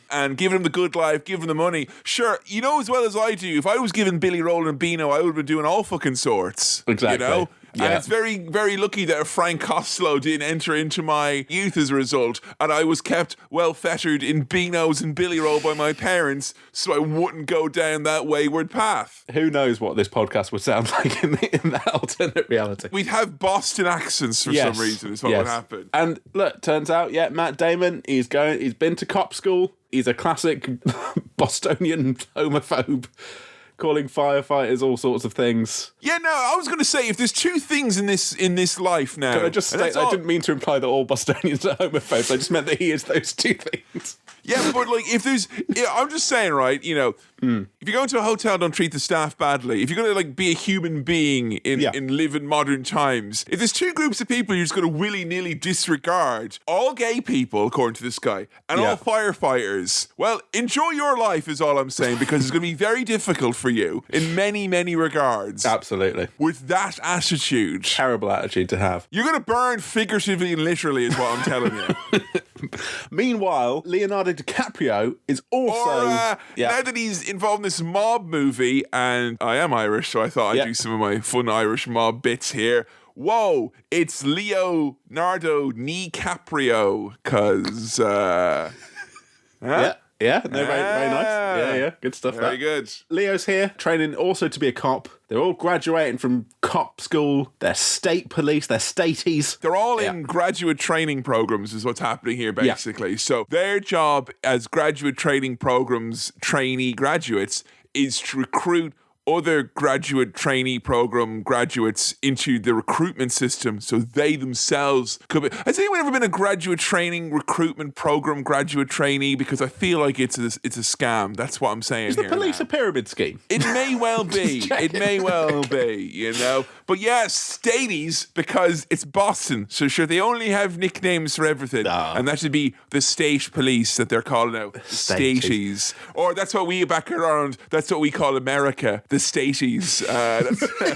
and giving him the good life, giving him the money. Sure, you know as well as I do, if I was giving Billy Rowland Beano, I would have been doing all fucking sorts. Exactly. Yeah. And it's very, very lucky that Frank Costello didn't enter into my youth as a result, and I was kept well fettered in Beanos and Billy Roll by my parents, so I wouldn't go down that wayward path. Who knows what this podcast would sound like in that alternate reality? We'd have Boston accents for some reason, is what would happen. And look, turns out, Matt Damon, he's been to cop school. He's a classic Bostonian homophobe, calling firefighters all sorts of things. Yeah, no, I was going to say, if there's two things in this life now... Can I just state, I didn't mean to imply that all Bostonians are homophobes. I just meant that he is those two things. Yeah, but like, if there's... I'm just saying, right, if you go into a hotel, don't treat the staff badly. If you're going to like be a human being in live in modern times, if there's two groups of people you're just going to willy-nilly disregard, all gay people, according to this guy, and all firefighters, well, enjoy your life is all I'm saying, because it's going to be very difficult for you in many, many regards. Absolutely. With that attitude. Terrible attitude to have. You're going to burn figuratively and literally is what I'm telling you. Meanwhile, Leonardo DiCaprio is also... now that he's involved in this mob movie, and I am Irish, so I thought I'd do some of my fun Irish mob bits here. Whoa, it's Leonardo DiCaprio, because... Yeah, no, very nice. Yeah, good stuff. Very good. Leo's here, training also to be a cop. They're all graduating from cop school. They're state police. They're staties. They're all in graduate training programs is what's happening here, basically. So their job as graduate training programs trainee graduates is to recruit other graduate trainee program graduates into the recruitment system so they themselves could be... Has anyone ever been a graduate training recruitment program graduate trainee? Because I feel like it's a scam. That's what I'm saying. Is the police a pyramid scheme? It may well be. It may well be, But yeah, staties, because it's Boston. So sure, they only have nicknames for everything. No. And that should be the state police that they're calling out. Staties. Or that's what we back around, that's what we call America. The Staties.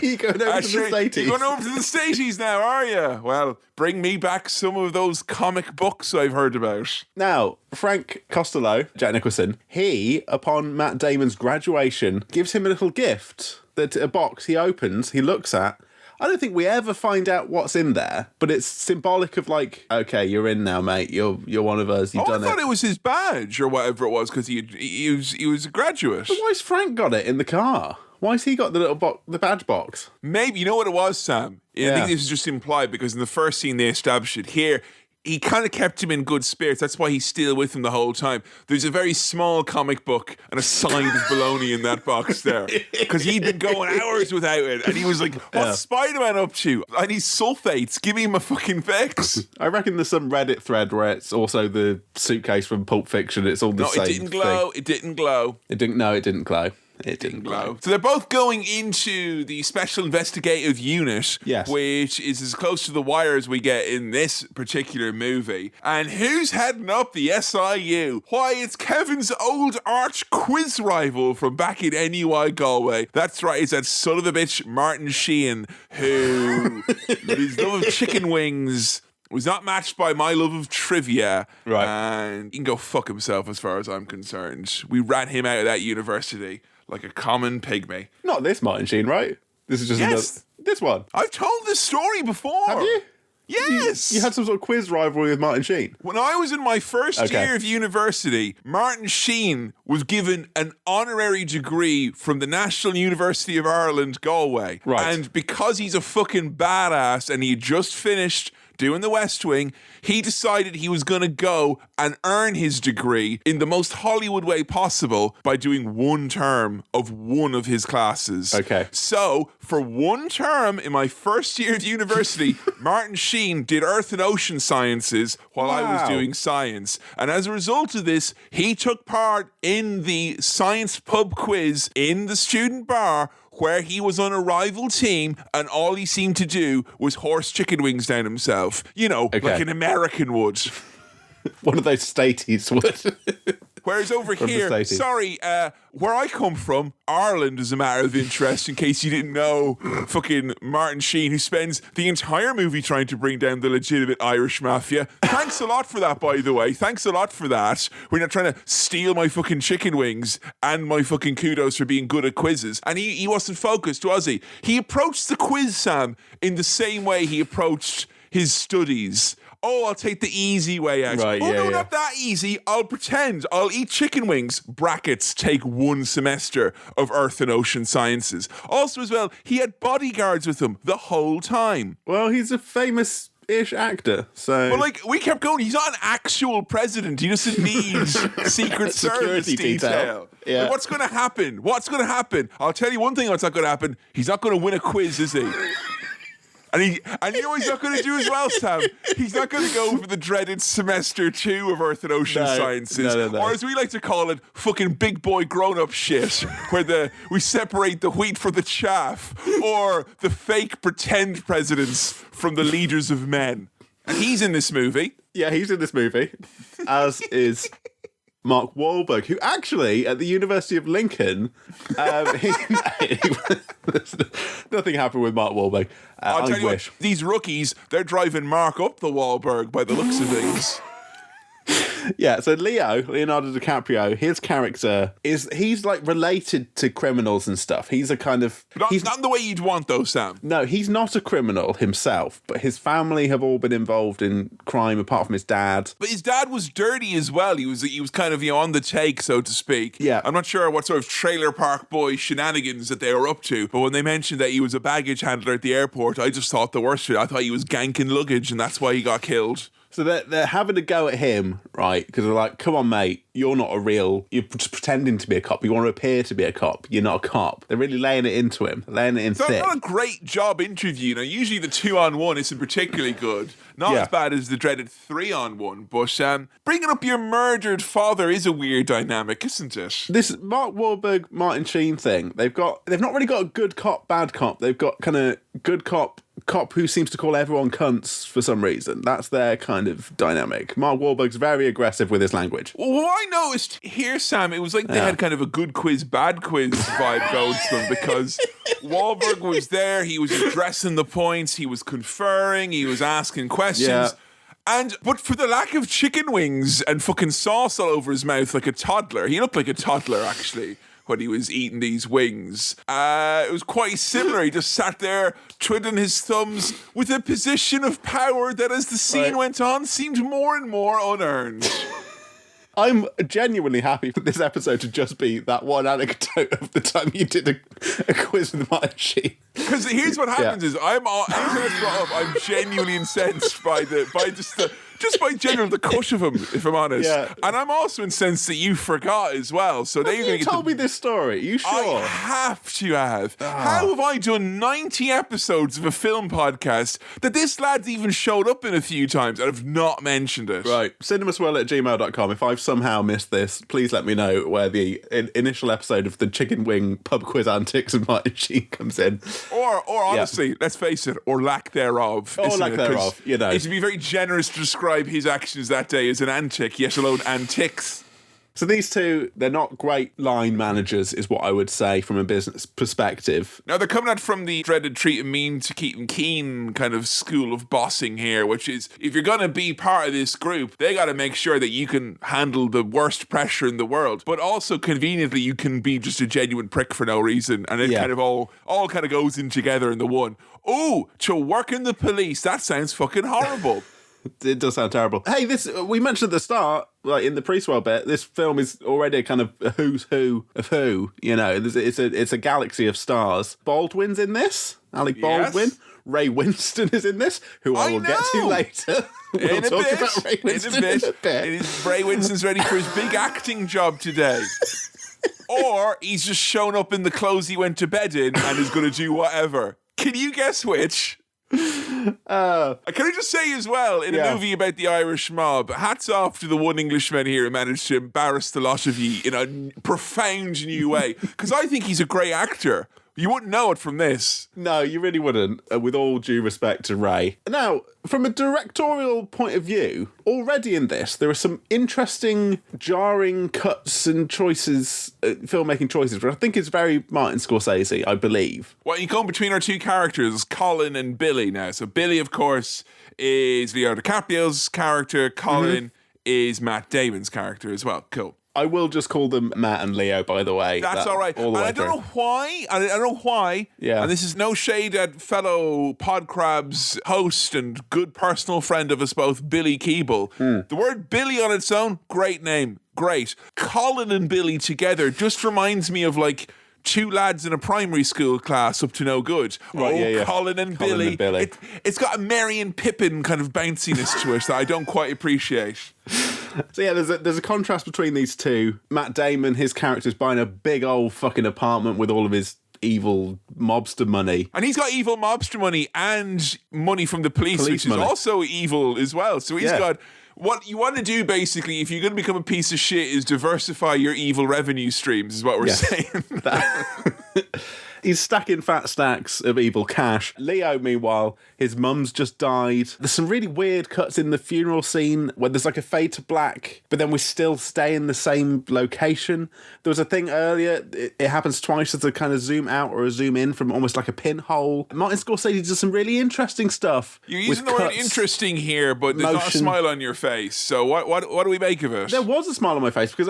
You going over to the Staties? You're going over to the Staties now, are you? Well, bring me back some of those comic books I've heard about. Now, Frank Costello, Jack Nicholson, he, upon Matt Damon's graduation, gives him a little gift, a box he opens, he looks at. I don't think we ever find out what's in there, but it's symbolic of like, okay, you're in now, mate. You're one of us. You've done it. I thought it was his badge or whatever it was because he was a graduate. But why's Frank got it in the car? Why's he got the little the badge box? Maybe, you know what it was, Sam? I think this is just implied because in the first scene they established it. Here, he kind of kept him in good spirits. That's why he's still with him the whole time. There's a very small comic book and a side of bologna in that box there. Because he'd been going hours without it. And he was like, what's Spider-Man up to? I need sulfates. Give me my fucking fix. I reckon there's some Reddit thread where it's also the suitcase from Pulp Fiction. It's all the same it didn't glow. thing. It didn't glow. It didn't glow. It didn't glow. So they're both going into the Special Investigative Unit, yes, which is as close to the wire as we get in this particular movie. And who's heading up the SIU? Why, it's Kevin's old arch quiz rival from back in NUI Galway. That's right, it's that son of a bitch, Martin Sheehan, who, with his love of chicken wings, was not matched by my love of trivia. Right. And he can go fuck himself as far as I'm concerned. We ran him out of that university like a common pygmy. Not this Martin Sheen, right? This is just this one. I've told this story before. Have you? Yes. You had some sort of quiz rivalry with Martin Sheen. When I was in my first year of university, Martin Sheen was given an honorary degree from the National University of Ireland, Galway. Right. And because he's a fucking badass and he had just finished doing the West Wing, he decided he was going to go and earn his degree in the most Hollywood way possible by doing one term of one of his classes. Okay. So, for one term in my first year of university, Martin Sheen did Earth and Ocean Sciences while I was doing science. And as a result of this, he took part in the science pub quiz in the student bar where he was on a rival team and all he seemed to do was horse chicken wings down himself. You know, like an American would. One of those staties would. Whereas over here, where I come from, Ireland is a matter of interest, in case you didn't know, fucking Martin Sheen, who spends the entire movie trying to bring down the legitimate Irish mafia. Thanks a lot for that, by the way. Thanks a lot for that. We're not trying to steal my fucking chicken wings and my fucking kudos for being good at quizzes. And he wasn't focused, was he? He approached the quiz, Sam, in the same way he approached his studies. Oh, I'll take the easy way out. Right, Not that easy. I'll pretend. I'll eat chicken wings. Brackets, take one semester of Earth and Ocean Sciences. Also, as well, he had bodyguards with him the whole time. Well, he's a famous-ish actor, so... But, like, we kept going. He's not an actual president. He doesn't need Secret Service detail. Yeah. Like, what's going to happen? What's going to happen? I'll tell you one thing what's not going to happen. He's not going to win a quiz, is he? And you know what he's not going to do as well, Sam? He's not going to go for the dreaded semester 2 of Earth and Ocean Sciences. No. Or as we like to call it, fucking big boy grown-up shit, where we separate the wheat from the chaff, or the fake pretend presidents from the leaders of men. And he's in this movie. Yeah, he's in this movie, as is Mark Wahlberg, who actually, at the University of Lincoln, nothing happened with Mark Wahlberg. I'll tell you what, these rookies, they're driving Mark up the Wahlberg by the looks of things. Yeah, so Leonardo DiCaprio, his character he's like related to criminals and stuff. He's a kind of... He's not in the way you'd want though, Sam. No, he's not a criminal himself, but his family have all been involved in crime apart from his dad. But his dad was dirty as well. He was kind of, on the take, so to speak. Yeah. I'm not sure what sort of trailer park boy shenanigans that they were up to, but when they mentioned that he was a baggage handler at the airport, I just thought the worst of it. I thought he was ganking luggage and that's why he got killed. So they're having a go at him, right? Because they're like, come on, mate, you're just pretending to be a cop. You want to appear to be a cop. You're not a cop. They're really laying it into him, laying it in thick. Not a great job interview. Now, usually the 2-on-1 isn't particularly good. Not as bad as the dreaded 3-on-1, but bringing up your murdered father is a weird dynamic, isn't it? This Mark Wahlberg, Martin Sheen thing, they've not really got a good cop, bad cop. They've got kind of good cop who seems to call everyone cunts for some reason. That's their kind of dynamic. Mark Wahlberg's very aggressive with his language. Well, what I noticed here, Sam, it was like they had kind of a good quiz, bad quiz vibe going to them, because Wahlberg was there, he was addressing the points, he was conferring, he was asking questions. Yeah. But for the lack of chicken wings and fucking sauce all over his mouth like a toddler, he looked like a toddler, actually. when he was eating these wings. It was quite similar. He just sat there twiddling his thumbs with a position of power that, as the scene went on, seemed more and more unearned. I'm genuinely happy for this episode to just be that one anecdote of the time you did a quiz with Machi. Because here's what happens is anytime it's brought up, I'm genuinely incensed by the cut of him, if I'm honest. Yeah. And I'm also incensed that you forgot as well. So You told me this story. You sure? I have to have. How have I done 90 episodes of a film podcast that this lad's even showed up in a few times and have not mentioned it? Right. cinemaswirl@gmail.com. If I've somehow missed this, please let me know where the initial episode of the chicken wing pub quiz antics and Machi comes in. Or honestly, let's face it, or lack thereof. Or lack thereof, you know. It'd be very generous to describe his actions that day as an antic, yet alone antics. So these two, they're not great line managers, is what I would say from a business perspective. Now, they're coming out from the dreaded treat him mean to keep him keen kind of school of bossing here, which is, if you're going to be part of this group, they got to make sure that you can handle the worst pressure in the world, but also conveniently you can be just a genuine prick for no reason, and it kind of all kind of goes in together in the one. Oh, to work in the police, that sounds fucking horrible. It does sound terrible. Hey, we mentioned at the start, like in the pre-swell bit, this film is already a kind of a who's who of who. You know, it's a galaxy of stars. Baldwin's in this. Alec Baldwin. Yes. Ray Winston is in this, who I will get to later. We'll talk about Ray Winston in a bit. Ray Winston's ready for his big acting job today. Or he's just shown up in the clothes he went to bed in and is going to do whatever. Can you guess which? Can I just say as well, in a movie about the Irish mob, hats off to the one Englishman here who managed to embarrass the lot of you in a profound new way. Because I think he's a great actor. You wouldn't know it from this. No, you really wouldn't, with all due respect to Ray. Now, from a directorial point of view, already in this, there are some interesting, jarring cuts and choices, filmmaking choices, which I think is very Martin Scorsese, I believe. Well, you go between our two characters, Colin and Billy now. So Billy, of course, is Leonardo DiCaprio's character. Colin is Matt Damon's character as well. Cool. I will just call them Matt and Leo, by the way. That's all right. And I don't know why. I don't know why. Yeah. And this is no shade at fellow Podcrabs host and good personal friend of us both, Billy Keeble. The word Billy on its own, great name. Great. Colin and Billy together just reminds me of like two lads in a primary school class up to no good. Right, Colin and Billy. It's got a Merry and Pippin kind of bounciness to it that I don't quite appreciate. So yeah, there's a contrast between these two. Matt Damon, his character's buying a big old fucking apartment with all of his evil mobster money. And he's got evil mobster money and money from the police which money. is also evil as well. So he's got... What you want to do, basically, if you're going to become a piece of shit, is diversify your evil revenue streams, is what we're saying. He's stacking fat stacks of evil cash. Leo, meanwhile, his mum's just died. There's some really weird cuts in the funeral scene where there's like a fade to black, but then we still stay in the same location. There was a thing earlier, it happens twice as a kind of zoom out or a zoom in from almost like a pinhole. Martin Scorsese does some really interesting stuff. You're using the word interesting here, but there's not a smile on your face. So what do we make of it? There was a smile on my face because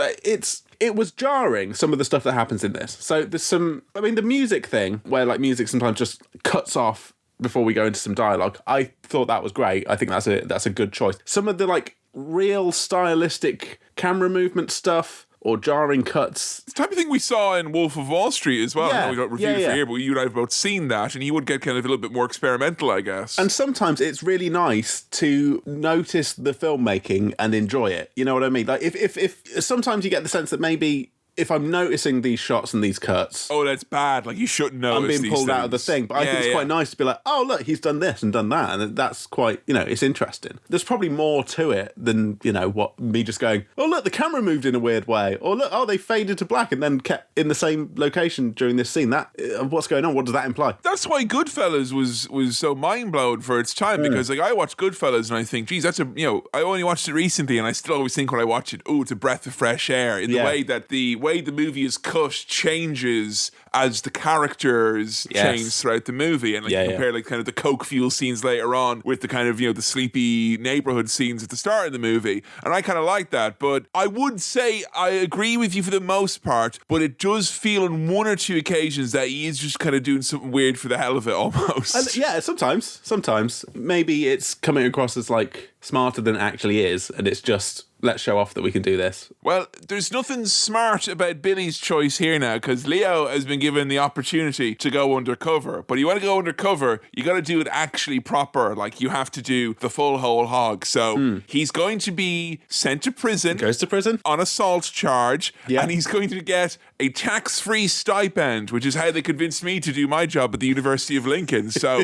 it was jarring, some of the stuff that happens in this. So there's some, I mean, the music thing, where like music sometimes just cuts off before we go into some dialogue. I thought that was great. I think that's a good choice. Some of the like real stylistic camera movement stuff or jarring cuts. It's the type of thing we saw in Wolf of Wall Street as well. Yeah. I know we got reviewed for here, but you and I have both seen that, and he would get kind of a little bit more experimental, I guess. And sometimes it's really nice to notice the filmmaking and enjoy it. You know what I mean? Like if sometimes you get the sense that maybe if I'm noticing these shots and these cuts, oh, that's bad. Like you shouldn't notice. I'm being pulled out of the thing, but I think it's quite nice to be like, oh look, he's done this and done that, and that's quite, it's interesting. There's probably more to it than what me just going, oh look, the camera moved in a weird way, or look, oh they faded to black and then kept in the same location during this scene. That what's going on? What does that imply? That's why Goodfellas was so mind blowing for its time because like I watch Goodfellas and I think, geez, that's I only watched it recently and I still always think when I watch it, oh, it's a breath of fresh air in the way that the movie is cut changes as the characters change throughout the movie, and like you compare like kind of the coke fuel scenes later on with the kind of, you know, the sleepy neighborhood scenes at the start of the movie, and I kind of like that. But I would say I agree with you for the most part, but it does feel on one or two occasions that he is just kind of doing something weird for the hell of it almost. And yeah, sometimes maybe it's coming across as like smarter than it actually is, and it's just, let's show off that we can do this. Well, there's nothing smart about Billy's choice here now, because Leo has been given the opportunity to go undercover. But you want to go undercover, you got to do it actually proper. Like, you have to do the full whole hog. So he's going to be sent to prison. Goes to prison on assault charge, and he's going to get a tax-free stipend, which is how they convinced me to do my job at the University of Lincoln. So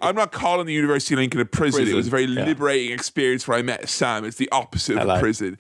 I'm not calling the University of Lincoln a prison. It was a very liberating experience where I met Sam. It's the opposite of a prison.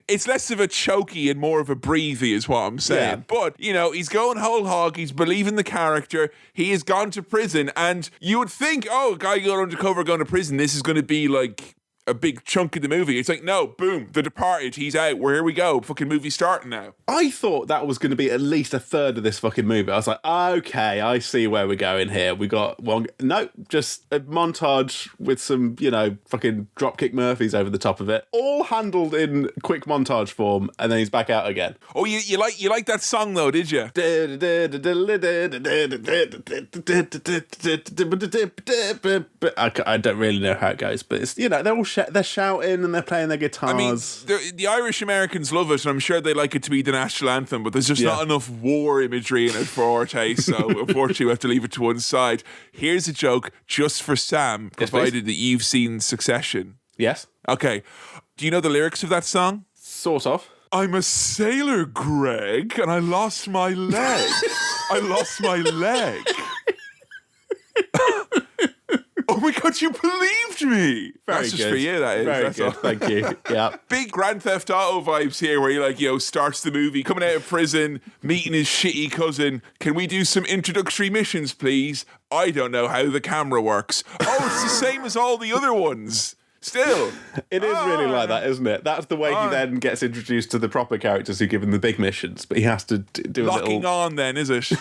It's less of a chokey and more of a breathy is what I'm saying. Yeah. But, you know, he's going whole hog. He's believing the character. He has gone to prison. And you would think, oh, a guy going undercover going to prison, this is going to be like a big chunk of the movie. It's like, no, boom, The Departed, he's out. Here we go. Fucking movie starting now. I thought that was going to be at least a third of this fucking movie. I was like, okay, I see where we're going here. We got one. No, just a montage with some, you know, fucking Dropkick Murphys over the top of it. All handled in quick montage form, and then he's back out again. Oh, you like that song though, did you? I don't really know how it goes, but it's, you know, they're shouting and they're playing their guitars. I mean, the Irish Americans love it, and I'm sure they like it to be the national anthem, but there's just not enough war imagery in it for our taste, so unfortunately we have to leave it to one side. Here's a joke just for Sam, provided that you've seen Succession. Yes. Okay. Do you know the lyrics of that song? Sort of. I'm a sailor, Greg, and I lost my leg. I lost my leg. Oh my God, you believed me. That's just for you, that is. Very That's good, all. Thank you. Yeah. Big Grand Theft Auto vibes here where he like, you know, starts the movie, coming out of prison, meeting his shitty cousin. Can we do some introductory missions, please? I don't know how the camera works. Oh, it's the same as all the other ones. Still. It is really like that, isn't it? That's the way he then gets introduced to the proper characters who give him the big missions, but he has to do a little... Locking on then, is it?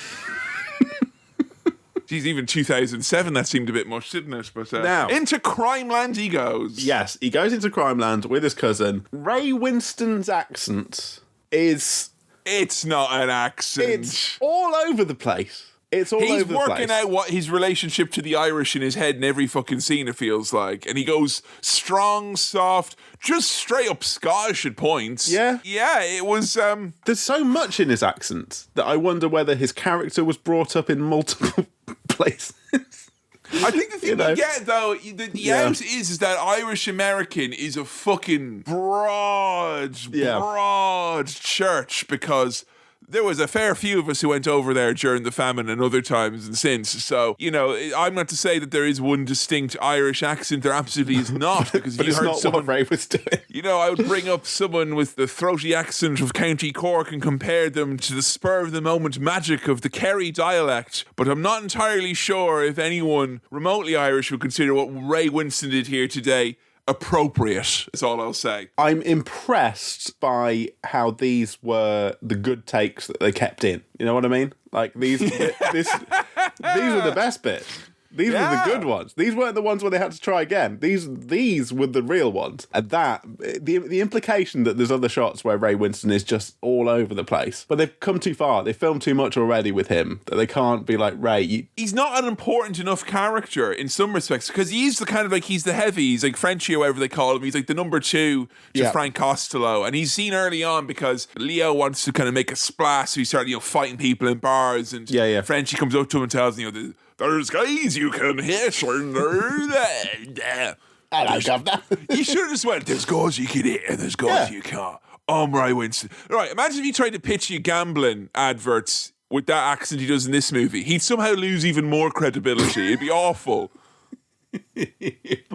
Geez, even 2007, that seemed a bit much, didn't it? But now, into Crimeland he goes. Yes, he goes into Crimeland with his cousin. Ray Winston's accent is... It's not an accent. It's all over the place. It's all over the place. He's working out what his relationship to the Irish in his head in every fucking scene, it feels like. And he goes strong, soft, just straight up Scottish at points. Yeah. Yeah, it was... There's so much in his accent that I wonder whether his character was brought up in multiple places. I think the thing you get, though, the out is that Irish American is a fucking broad church, because there was a fair few of us who went over there during the famine and other times and since. So, you know, I'm not to say that there is one distinct Irish accent. There absolutely is not. Because but if you heard not someone, what Ray was doing. You know, I would bring up someone with the throaty accent of County Cork and compare them to the spur of the moment magic of the Kerry dialect. But I'm not entirely sure if anyone remotely Irish would consider what Ray Winston did here today appropriate, is all I'll say. I'm impressed by how these were the good takes that they kept in. You know what I mean? Like these were the best bits. These were the good ones. These weren't the ones where they had to try again. These were the real ones. And that, the implication that there's other shots where Ray Winston is just all over the place. But they've come too far. They filmed too much already with him that they can't be like, Ray, he's not an important enough character in some respects, because he's the kind of like, he's the heavy, he's like Frenchie or whatever they call him. He's like the number two to Frank Costello. And he's seen early on because Leo wants to kind of make a splash. So he started, you know, fighting people in bars. And Frenchie comes up to him and tells him, you know, there's guys you can hit. Hello, Governor. You should have just went, there's guys you can hit and there's guys you can't. Oh, Ray Winston. Right, imagine if you tried to pitch your gambling adverts with that accent he does in this movie. He'd somehow lose even more credibility. It'd be awful.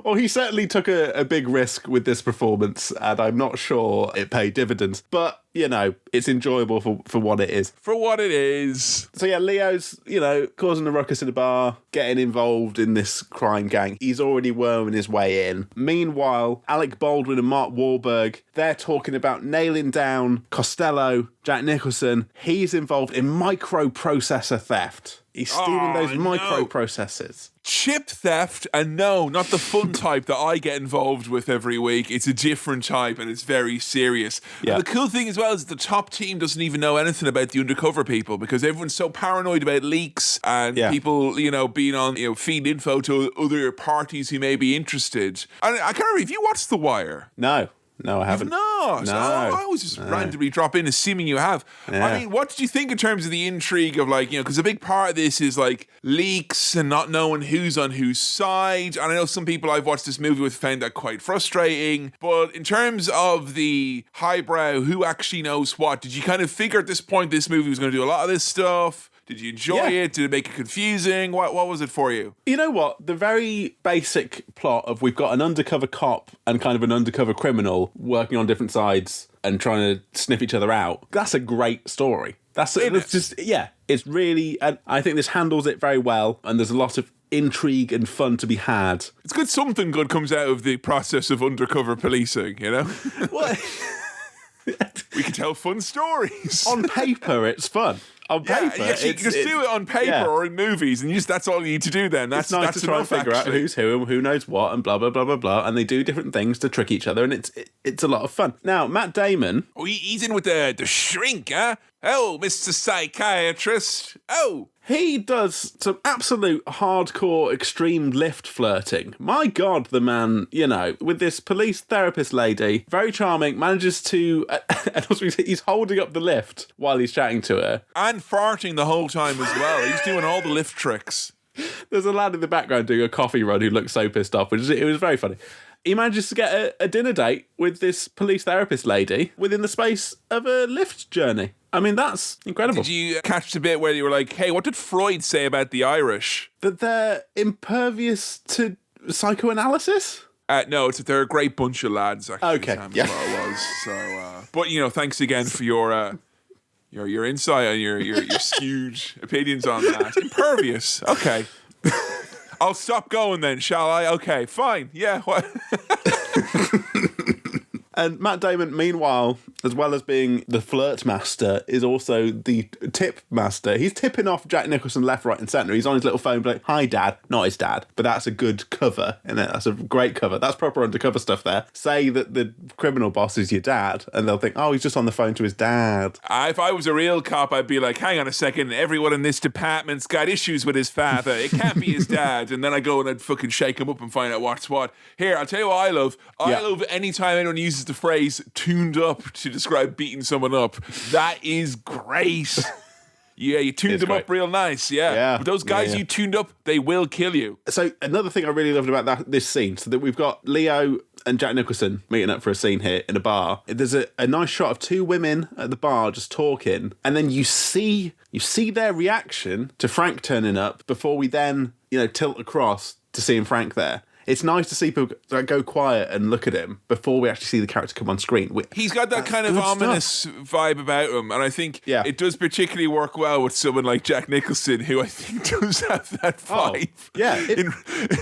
Well, he certainly took a big risk with this performance, and I'm not sure it paid dividends. But you know, it's enjoyable for what it is. For what it is. So yeah, Leo's, you know, causing a ruckus in a bar, getting involved in this crime gang. He's already worming his way in. Meanwhile, Alec Baldwin and Mark Wahlberg, they're talking about nailing down Costello, Jack Nicholson. He's involved in microprocessor theft. He's stealing those microprocessors. Chip theft, and no, not the fun type that I get involved with every week. It's a different type, and it's very serious. Yeah. And the cool thing as well is the top team doesn't even know anything about the undercover people because everyone's so paranoid about leaks and people, you know, being on, you know, feed info to other parties who may be interested. And I can't remember if you watched The Wire. No, I haven't. No. So I always just randomly drop in, assuming you have. Yeah. I mean, what did you think in terms of the intrigue of, like, you know, because a big part of this is like leaks and not knowing who's on whose side. And I know some people I've watched this movie with found that quite frustrating. But in terms of the highbrow, who actually knows what, did you kind of figure at this point this movie was going to do a lot of this stuff? Did you enjoy it? Did it make it confusing? What was it for you? You know what? The very basic plot of we've got an undercover cop and kind of an undercover criminal working on different sides and trying to sniff each other out. That's a great story. It's really, and I think this handles it very well. And there's a lot of intrigue and fun to be had. It's good something good comes out of the process of undercover policing, you know? What? We can tell fun stories. On paper, it's fun. On paper, you can just do it on paper or in movies, and that's all you need to do then. That's nice to try and figure out who's who and who knows what and blah, blah, blah, blah, blah. And they do different things to trick each other, and it's a lot of fun. Now, Matt Damon... Oh, he's in with the shrink, huh? Oh, Mr. Psychiatrist. Oh. He does some absolute hardcore extreme lift flirting. My God, the man, you know, with this police therapist lady, very charming, manages to... and also he's holding up the lift while he's chatting to her. And farting the whole time as well. He's doing all the lift tricks. There's a lad in the background doing a coffee run who looks so pissed off, it was very funny. He manages to get a dinner date with this police therapist lady within the space of a lift journey. I mean, that's incredible. Did you catch the bit where you were like, hey, what did Freud say about the Irish? That they're impervious to psychoanalysis? No, it's that they're a great bunch of lads, actually. Okay, yeah. Well, it was. So, but, you know, thanks again for your insight and your skewed opinions on that. Impervious. Okay. I'll stop going then, shall I? Okay, fine. Yeah. And Matt Damon, meanwhile, as well as being the flirt master, is also the tip master. He's tipping off Jack Nicholson left, right and centre. He's on his little phone like, hi, Dad. Not his dad, but that's a good cover, isn't it? That's a great cover. That's proper undercover stuff there. Say that the criminal boss is your dad, and they'll think, oh, he's just on the phone to his dad. If I was a real cop, I'd be like, hang on a second, everyone in this department's got issues with his father. It can't be his dad. And then I go and I'd fucking shake him up and find out what's what. Here, I'll tell you what I love. I love any time anyone uses the phrase tuned up to describe beating someone up. That is great. Yeah, you tuned them up real nice, yeah. But those guys you tuned up, they will kill you. So another thing I really loved about this scene, so that we've got Leo and Jack Nicholson meeting up for a scene here in a bar. There's a nice shot of two women at the bar just talking, and then you see their reaction to Frank turning up before we then, you know, tilt across to seeing Frank there. It's nice to see people go quiet and look at him before we actually see the character come on screen. He's got that kind of ominous vibe about him, and I think it does particularly work well with someone like Jack Nicholson, who I think does have that vibe. In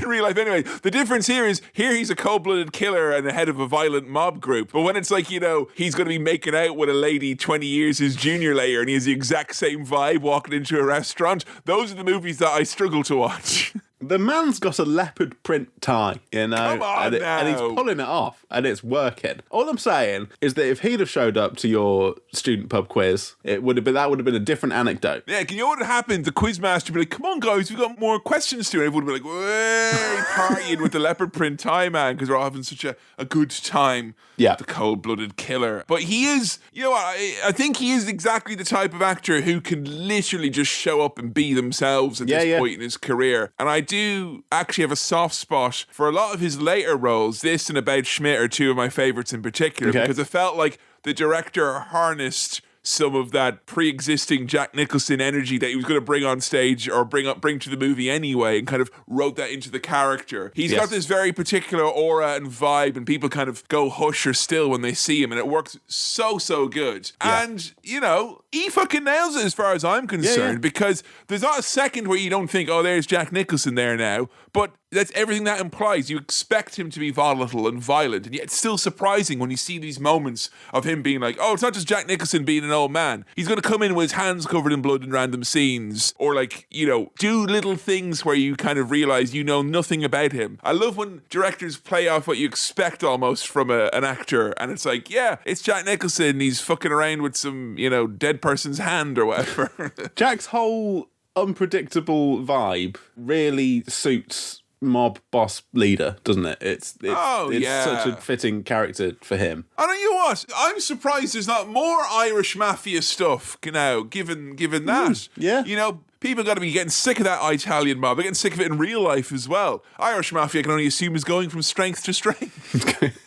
real life. Anyway, the difference here is he's a cold-blooded killer and the head of a violent mob group. But when it's like, you know, he's going to be making out with a lady 20 years his junior later, and he has the exact same vibe walking into a restaurant, those are the movies that I struggle to watch. The man's got a leopard print tie, you know, Come on and he's pulling it off, and it's working. All I'm saying is that if he'd have showed up to your student pub quiz, that would have been a different anecdote. Yeah, can you know what happened? The quizmaster would be like, come on, guys, we've got more questions to it. Everyone would be like, way partying with the leopard print tie man because we're all having such a good time. Yeah. The cold-blooded killer. But he is, you know what, I think he is exactly the type of actor who can literally just show up and be themselves at this point in his career. And I do actually have a soft spot for a lot of his later roles. This and About Schmidt are two of my favourites in particular because it felt like the director harnessed some of that pre-existing Jack Nicholson energy that he was going to bring on stage or bring to the movie anyway, and kind of wrote that into the character. He's got this very particular aura and vibe, and people kind of go hush or still when they see him, and it works so good. Yeah. And, you know, he fucking nails it as far as I'm concerned, because there's not a second where you don't think, oh, there's Jack Nicholson there now, but that's everything that implies. You expect him to be volatile and violent, and yet it's still surprising when you see these moments of him being like, oh, it's not just Jack Nicholson being an old man. He's going to come in with his hands covered in blood in random scenes, or like, you know, do little things where you kind of realize you know nothing about him. I love when directors play off what you expect almost from an actor, and it's like, yeah, it's Jack Nicholson. He's fucking around with some, you know, dead person's hand or whatever. Jack's whole unpredictable vibe really suits mob boss leader, doesn't it? It's such a fitting character for him. I know, you know what? I'm surprised there's not more Irish mafia stuff now, given that. Yeah. You know, people got to be getting sick of that Italian mob. They're getting sick of it in real life as well. Irish mafia, I can only assume, is going from strength to strength.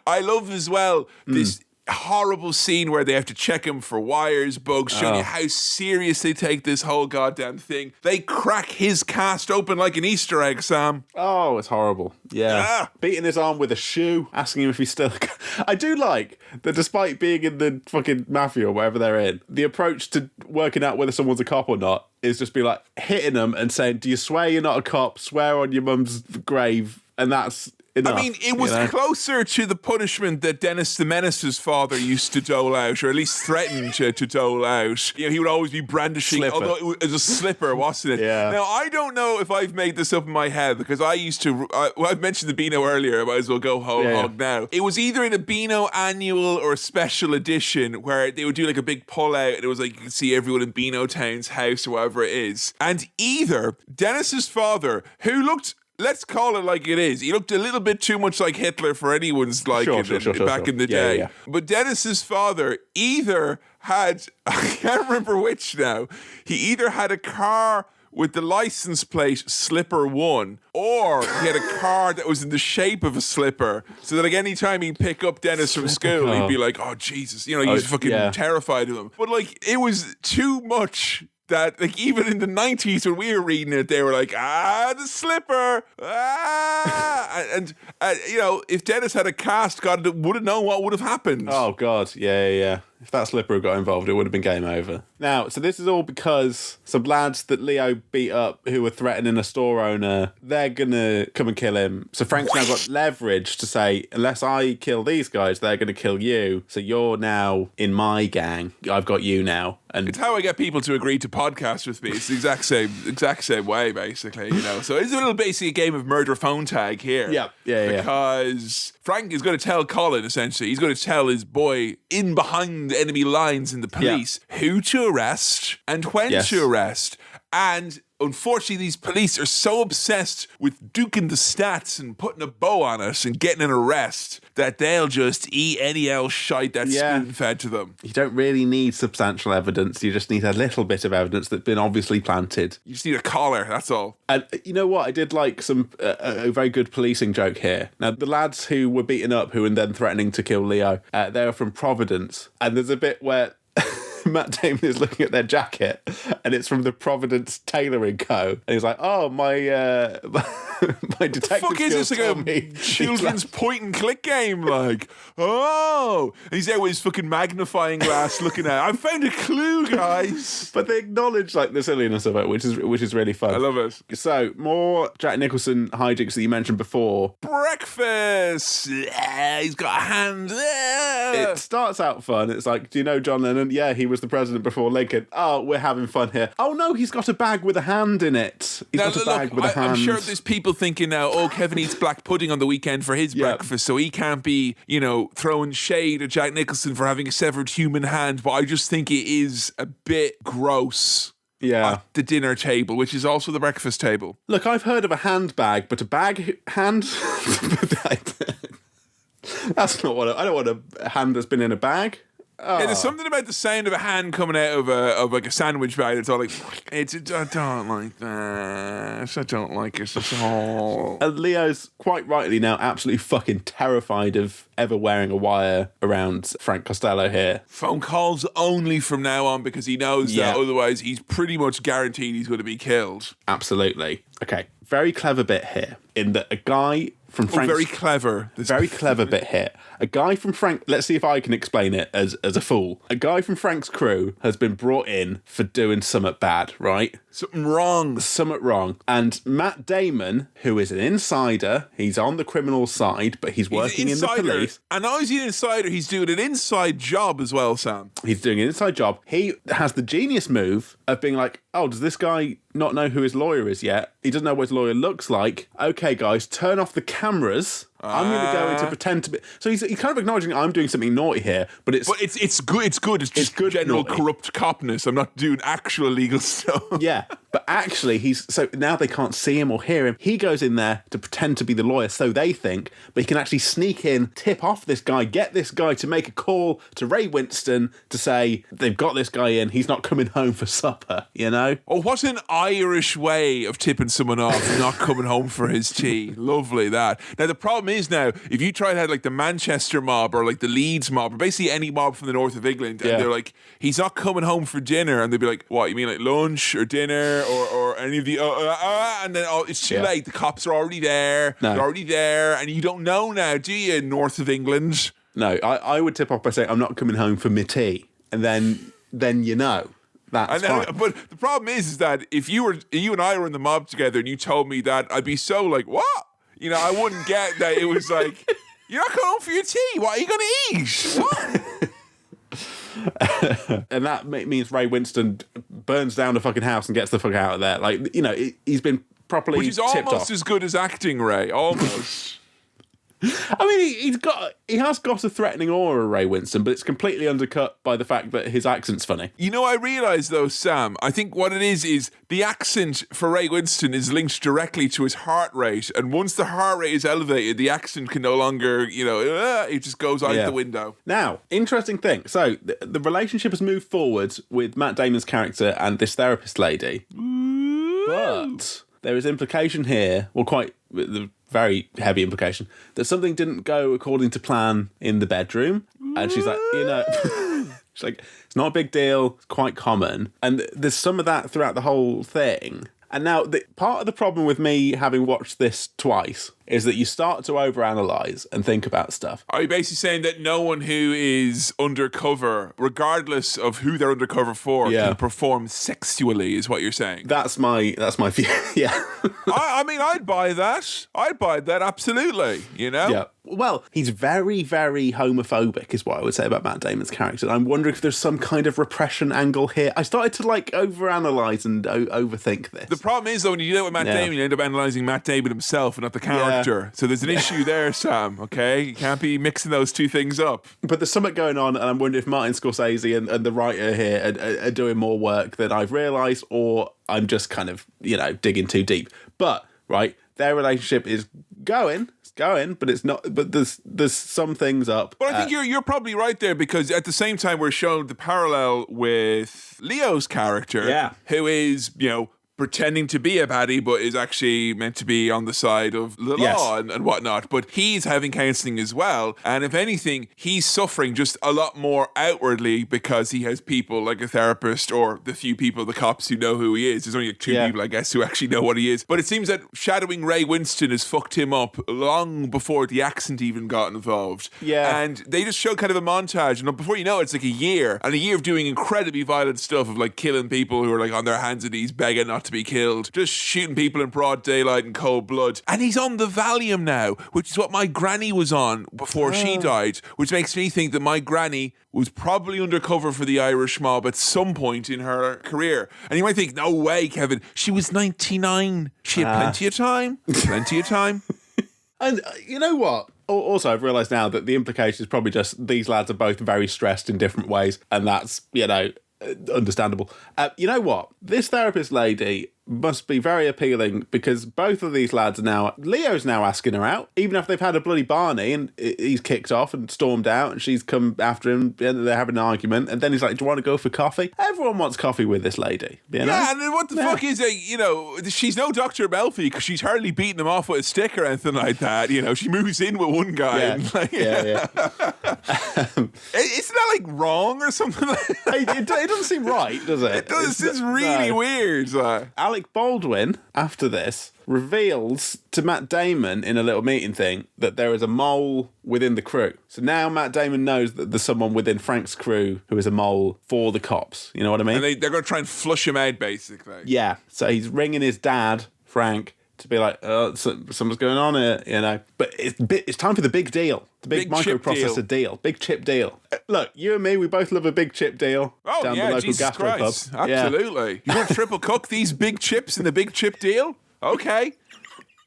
I love as well this horrible scene where they have to check him for wires, bugs, showing you how serious they take this whole goddamn thing. They crack his cast open like an Easter egg, Sam. Oh, it's horrible. Yeah. Beating his arm with a shoe, asking him if he's still... I do like that despite being in the fucking mafia or whatever they're in, the approach to working out whether someone's a cop or not is just be like hitting them and saying, do you swear you're not a cop? Swear on your mum's grave. And that's... enough, I mean, it was closer to the punishment that Dennis the Menace's father used to dole out, or at least threatened to dole out. You know, he would always be brandishing, although it was a slipper, wasn't it? Yeah. Now, I don't know if I've made this up in my head, because I used to, I've mentioned the Beano earlier, I might as well go hog now. It was either in a Beano annual or a special edition where they would do like a big pull out, and it was like you could see everyone in Beano Town's house or whatever it is. And either Dennis's father, who looked... let's call it like it is. He looked a little bit too much like Hitler for anyone's liking back in the day. Yeah. But Dennis's father either had, I can't remember which now, he either had a car with the license plate Slipper 1, or he had a car that was in the shape of a slipper, so that like any time he'd pick up Dennis from school, he'd be like, oh, Jesus. You know, he was fucking terrified of him. But like, it was too much... that, like, even in the 90s when we were reading it, they were like, the slipper, and you know, if Dennis had a cast, God would have known what would have happened. Oh, God, yeah. If that slipper got involved, it would have been game over. Now, so this is all because some lads that Leo beat up who were threatening a store owner, they're going to come and kill him. So Frank's now got leverage to say, unless I kill these guys, they're going to kill you. So you're now in my gang. I've got you now. And it's how I get people to agree to podcast with me. It's the exact same way, basically, you know. So it's a little basically a game of murder phone tag here. Yeah. Because Frank is going to tell Colin, essentially, he's going to tell his boy in behind the enemy lines in the police who to arrest and when to arrest. And unfortunately, these police are so obsessed with duking the stats and putting a bow on it and getting an arrest that they'll just eat any else shite that's spoon-fed to them. You don't really need substantial evidence. You just need a little bit of evidence that's been obviously planted. You just need a collar, that's all. And you know what? I did like some a very good policing joke here. Now, the lads who were beaten up, who were then threatening to kill Leo, they were from Providence. And there's a bit where... Matt Damon is looking at their jacket, and it's from the Providence Tailoring Co. And he's like, "Oh, my detective fuck is skills this, tell like me." a children's point and click game? Like, oh, and he's there with his fucking magnifying glass, looking at. I found a clue, guys. But they acknowledge like the silliness of it, which is really fun. I love it. So more Jack Nicholson hijinks that you mentioned before. Breakfast. He's got a hand. It starts out fun. It's like, do you know John Lennon? Yeah, he was the president before Lincoln. Oh, we're having fun here. Oh no, he's got a bag with a hand in it. He's got a bag with a hand. I'm sure there's people thinking now, oh, Kevin eats black pudding on the weekend for his breakfast, so he can't be, you know, throwing shade at Jack Nicholson for having a severed human hand. But I just think it is a bit gross. At the dinner table, which is also the breakfast table. Look, I've heard of a handbag, but a bag hand? That's not what I don't want a hand that's been in a bag. Yeah, there's something about the sound of a hand coming out of like a sandwich bag. It's all like, I don't like that. I don't like it at all. And Leo's quite rightly now absolutely fucking terrified of ever wearing a wire around Frank Costello here. Phone calls only from now on because he knows that otherwise he's pretty much guaranteed he's going to be killed. Absolutely. Okay, very clever bit here in that a guy from Frank's... very clever. Very clever bit here. A guy from Frank... Let's see if I can explain it as a fool. A guy from Frank's crew has been brought in for doing something bad, right? Something wrong. Something wrong. And Matt Damon, who is an insider, he's on the criminal side, but he's working in the police. And not only is he an insider, he's doing an inside job as well, Sam. He's doing an inside job. He has the genius move of being like, oh, does this guy not know who his lawyer is yet? He doesn't know what his lawyer looks like. Okay, guys, turn off the cameras. I'm going to go in to pretend to be... So he's kind of acknowledging I'm doing something naughty here, but it's... But it's good. It's good. It's just good general naughty. Corrupt copness. I'm not doing actual illegal stuff. Yeah, but actually he's... So now they can't see him or hear him. He goes in there to pretend to be the lawyer, so they think, but he can actually sneak in, tip off this guy, get this guy to make a call to Ray Winston to say, they've got this guy in, he's not coming home for supper, you know? Oh, what an Irish way of tipping someone off, not coming home for his tea. Lovely, that. Now, the problem is now, if you try to have like the Manchester mob or like the Leeds mob or basically any mob from the north of England and they're like, he's not coming home for dinner, and they'd be like, what, you mean like lunch or dinner or any of the and then it's too late, the cops are already there, they're already there, and you don't know now, do you, north of England? No, I would tip off by saying I'm not coming home for my tea, and then you know. That's fine. But the problem is that if you and I were in the mob together and you told me that, I'd be so like, what? You know, I wouldn't get that it was like, you're not going home for your tea. What are you going to eat? What? And that means Ray Winston burns down the fucking house and gets the fuck out of there. Like, you know, he's been properly tipped off. Which is almost as good as acting, Ray. Almost. I mean, he has got a threatening aura, Ray Winston, but it's completely undercut by the fact that his accent's funny. You know, I realise though, Sam, I think what it is the accent for Ray Winston is linked directly to his heart rate, and once the heart rate is elevated, the accent can no longer, it just goes out the window. Now, interesting thing. So the relationship has moved forward with Matt Damon's character and this therapist lady, but there is implication here, the very heavy implication, that something didn't go according to plan in the bedroom. And she's like, she's like, it's not a big deal, it's quite common. And there's some of that throughout the whole thing. And now, part of the problem with me having watched this twice is that you start to overanalyze and think about stuff. Are you basically saying that no one who is undercover, regardless of who they're undercover for, can perform sexually, is what you're saying? That's my view, yeah. I mean, I'd buy that. I'd buy that, absolutely, Yeah. Well, he's very, very homophobic, is what I would say about Matt Damon's character. I'm wondering if there's some kind of repression angle here. I started to, overanalyze and overthink this. The problem is, though, when you do that with Matt Damon, you end up analysing Matt Damon himself and not the character. So there's an issue there, Sam, okay? You can't be mixing those two things up. But there's something going on, and I'm wondering if Martin Scorsese and the writer here are doing more work than I've realised, or I'm just kind of, digging too deep. But, right, their relationship is going, but it's not. But there's some things up. But I think you're probably right there, because at the same time we're showing the parallel with Leo's character, who is, pretending to be a baddie, but is actually meant to be on the side of the law and whatnot. But he's having counselling as well. And if anything, he's suffering just a lot more outwardly because he has people like a therapist or the few people, the cops, who know who he is. There's only two people, I guess, who actually know what he is. But it seems that shadowing Ray Winston has fucked him up long before the accent even got involved. Yeah. And they just show kind of a montage. And before you know it, it's like a year. And a year of doing incredibly violent stuff, of like killing people who are like on their hands and knees begging not to be killed, just shooting people in broad daylight in cold blood. And he's on the Valium now, which is what my granny was on before she died, which makes me think that my granny was probably undercover for the Irish mob at some point in her career. And you might think, no way, Kevin, she was 99. She had plenty of time. Plenty of time. And you know what? Also, I've realised now that the implication is probably just these lads are both very stressed in different ways, and that's, understandable. You know what? This therapist lady, must be very appealing because both of these lads are now... Leo's now asking her out, even if they've had a bloody Barney and he's kicked off and stormed out and she's come after him and they're having an argument and then he's like, do you want to go for coffee? Everyone wants coffee with this lady. You know? Yeah, and then what the fuck is it? You know, she's no Dr. Melfi because she's hardly beating him off with a stick or anything like that. You know, she moves in with one guy. Yeah, and like, yeah. Isn't that like wrong or something like that? It doesn't seem right, does it? It does. It's really weird. Alec Baldwin, after this, reveals to Matt Damon in a little meeting thing that there is a mole within the crew. So now Matt Damon knows that there's someone within Frank's crew who is a mole for the cops. You know what I mean? And they're going to try and flush him out, basically. Yeah. So he's ringing his dad, Frank, to be like, something's going on here, you know. But it's time for the big deal. The big microprocessor deal. Big chip deal. Look, you and me, we both love a big chip deal. Oh, down yeah, the local Jesus gastro Christ. pub. Absolutely. You want to triple cook these big chips in the big chip deal? Okay.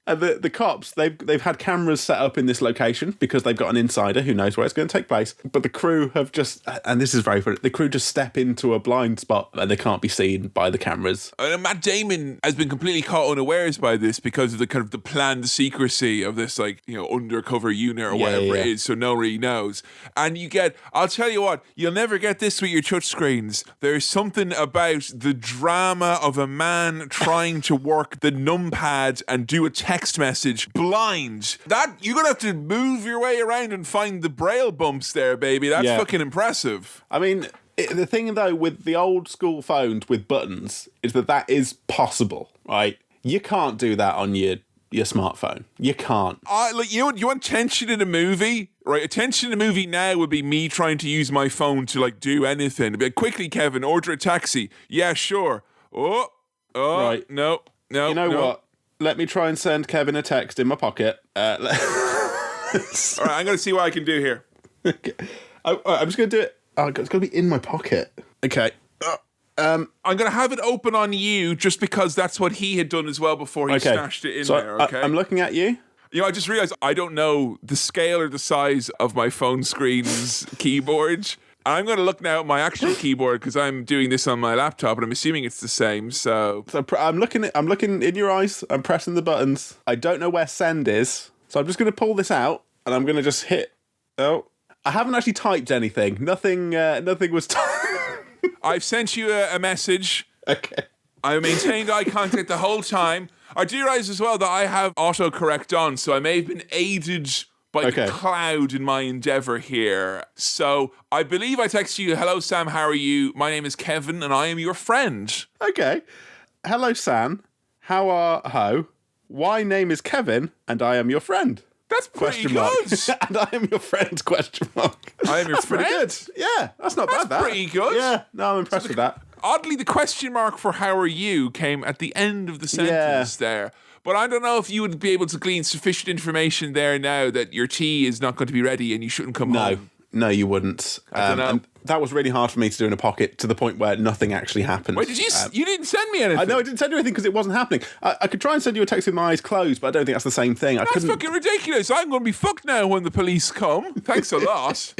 And the cops, they've had cameras set up in this location because they've got an insider who knows where it's going to take place. But the crew have just, and this is very funny, the crew just step into a blind spot and they can't be seen by the cameras. And Matt Damon has been completely caught unawares by this because of the kind of the planned secrecy of this, like, you know, undercover unit or whatever it is, so no one really knows. And you get, I'll tell you what, you'll never get this with your touchscreens. There's something about the drama of a man trying to work the numpad and do a text message blind. That you're gonna have to move your way around and find the braille bumps there, baby. That's fucking impressive. I mean, the thing though with the old school phones with buttons is that is possible, right? You can't do that on your smartphone. You can't. Like you want tension in a movie, right? Attention in a movie now would be me trying to use my phone to like do anything. But quickly, Kevin, order a taxi. Yeah, sure. Oh, right. No. You know what? Let me try and send Kevin a text in my pocket. All right, I'm going to see what I can do here. Okay. I'm just going to do it. Oh, it's going to be in my pocket. Okay. I'm going to have it open on you just because that's what he had done as well before he stashed it in there, okay? I'm looking at you. You know, I just realized I don't know the scale or the size of my phone screen's keyboard. I'm going to look now at my actual keyboard because I'm doing this on my laptop and I'm assuming it's the same. So I'm looking in your eyes. I'm pressing the buttons. I don't know where send is. So I'm just going to pull this out and I'm going to just hit. Oh, I haven't actually typed anything. Nothing was typed. I've sent you a message. Okay. I maintained eye contact the whole time. I do realize as well that I have autocorrect on, so I may have been aided by the cloud in my endeavor here. So I believe I texted you, hello, Sam, how are you? My name is Kevin, and I am your friend. Okay. Hello, Sam. How are ho? My name is Kevin, and I am your friend. That's pretty good. And I am your friend, question mark. I am your friend? Pretty good. Yeah, that's not bad, that. That's pretty good. Yeah, no, I'm impressed with that. Oddly, the question mark for how are you came at the end of the sentence there. But I don't know if you would be able to glean sufficient information there now that your tea is not going to be ready and you shouldn't come home. No, you wouldn't. I don't know. And that was really hard for me to do in a pocket to the point where nothing actually happened. Wait, did you? You didn't send me anything. I know I didn't send you anything because it wasn't happening. I could try and send you a text with my eyes closed, but I don't think that's the same thing. That's fucking ridiculous. I'm going to be fucked now when the police come. Thanks a lot.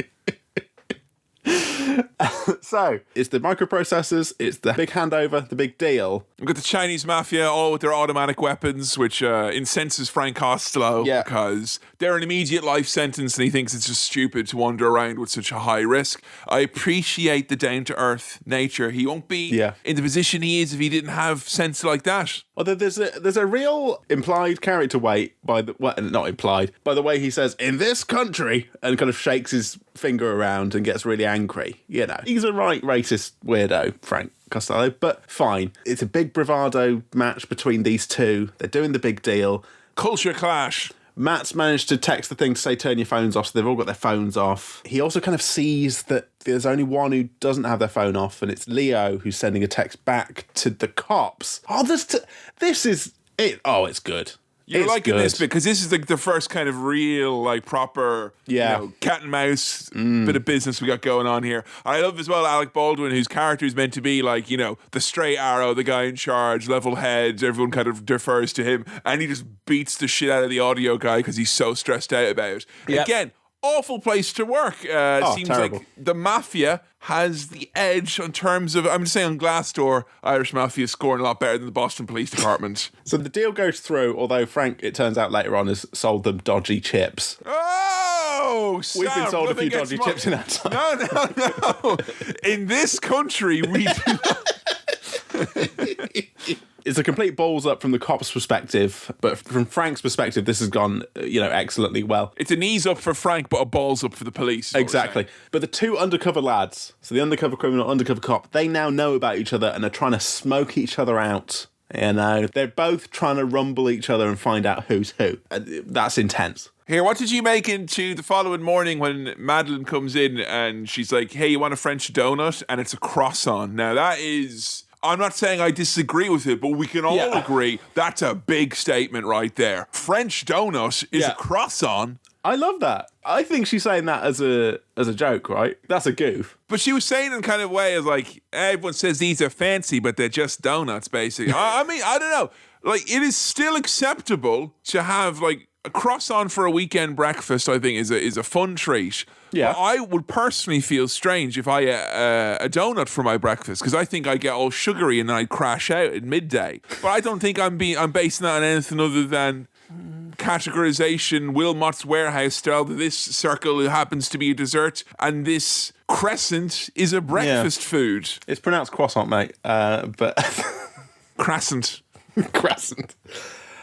So, it's the microprocessors, it's the big handover, the big deal. We've got the Chinese mafia, all with their automatic weapons, which incenses Frank Costello because they're an immediate life sentence and he thinks it's just stupid to wander around with such a high risk. I appreciate the down-to-earth nature. He won't be in the position he is if he didn't have sense like that. Although there's a real implied character weight by the not implied by the way he says in this country and kind of shakes his finger around and gets really angry. You know, he's a right racist weirdo, Frank Costello, but fine. It's a big bravado match between these two. They're doing the big deal. Culture clash. Matt's managed to text the thing to say turn your phones off, so they've all got their phones off. He also kind of sees that there's only one who doesn't have their phone off, and it's Leo who's sending a text back to the cops. Oh, this is it. Oh, it's good. You're liking this because this is the first kind of real, like, proper, cat and mouse bit of business we got going on here. I love as well Alec Baldwin, whose character is meant to be like, the straight arrow, the guy in charge, level head, everyone kind of defers to him, and he just beats the shit out of the audio guy because he's so stressed out about it. Yep. Again, awful place to work. Seems terrible. like the mafia has the edge in terms of, I'm just saying on Glassdoor, Irish mafia is scoring a lot better than the Boston Police Department. So the deal goes through, although Frank, it turns out later on, has sold them dodgy chips. Oh, Sam, We've been sold a nothing few gets dodgy chips in our time. No. In this country, we do It's a complete balls up from the cop's perspective, but from Frank's perspective, this has gone, excellently well. It's an ease up for Frank, but a balls up for the police. Exactly. But the two undercover lads, so the undercover criminal, undercover cop, they now know about each other and are trying to smoke each other out. They're both trying to rumble each other and find out who's who. That's intense. Here, what did you make into the following morning when Madeline comes in and she's like, hey, you want a French donut? And it's a croissant. Now, that is... I'm not saying I disagree with it, but we can all agree that's a big statement right there. French donut is a croissant. I love that. I think she's saying that as a joke, right? That's a goof. But she was saying in kind of way as like, everyone says these are fancy, but they're just donuts, basically. I mean, I don't know. Like, it is still acceptable to have, like, a croissant for a weekend breakfast, I think, is a fun treat. Yeah. But I would personally feel strange if I ate a donut for my breakfast, because I think I get all sugary and then I'd crash out at midday. But I don't think I'm basing that on anything other than categorization, Wilmot's Warehouse style, that this circle happens to be a dessert and this crescent is a breakfast food. It's pronounced croissant, mate, but... Crescent. Crescent.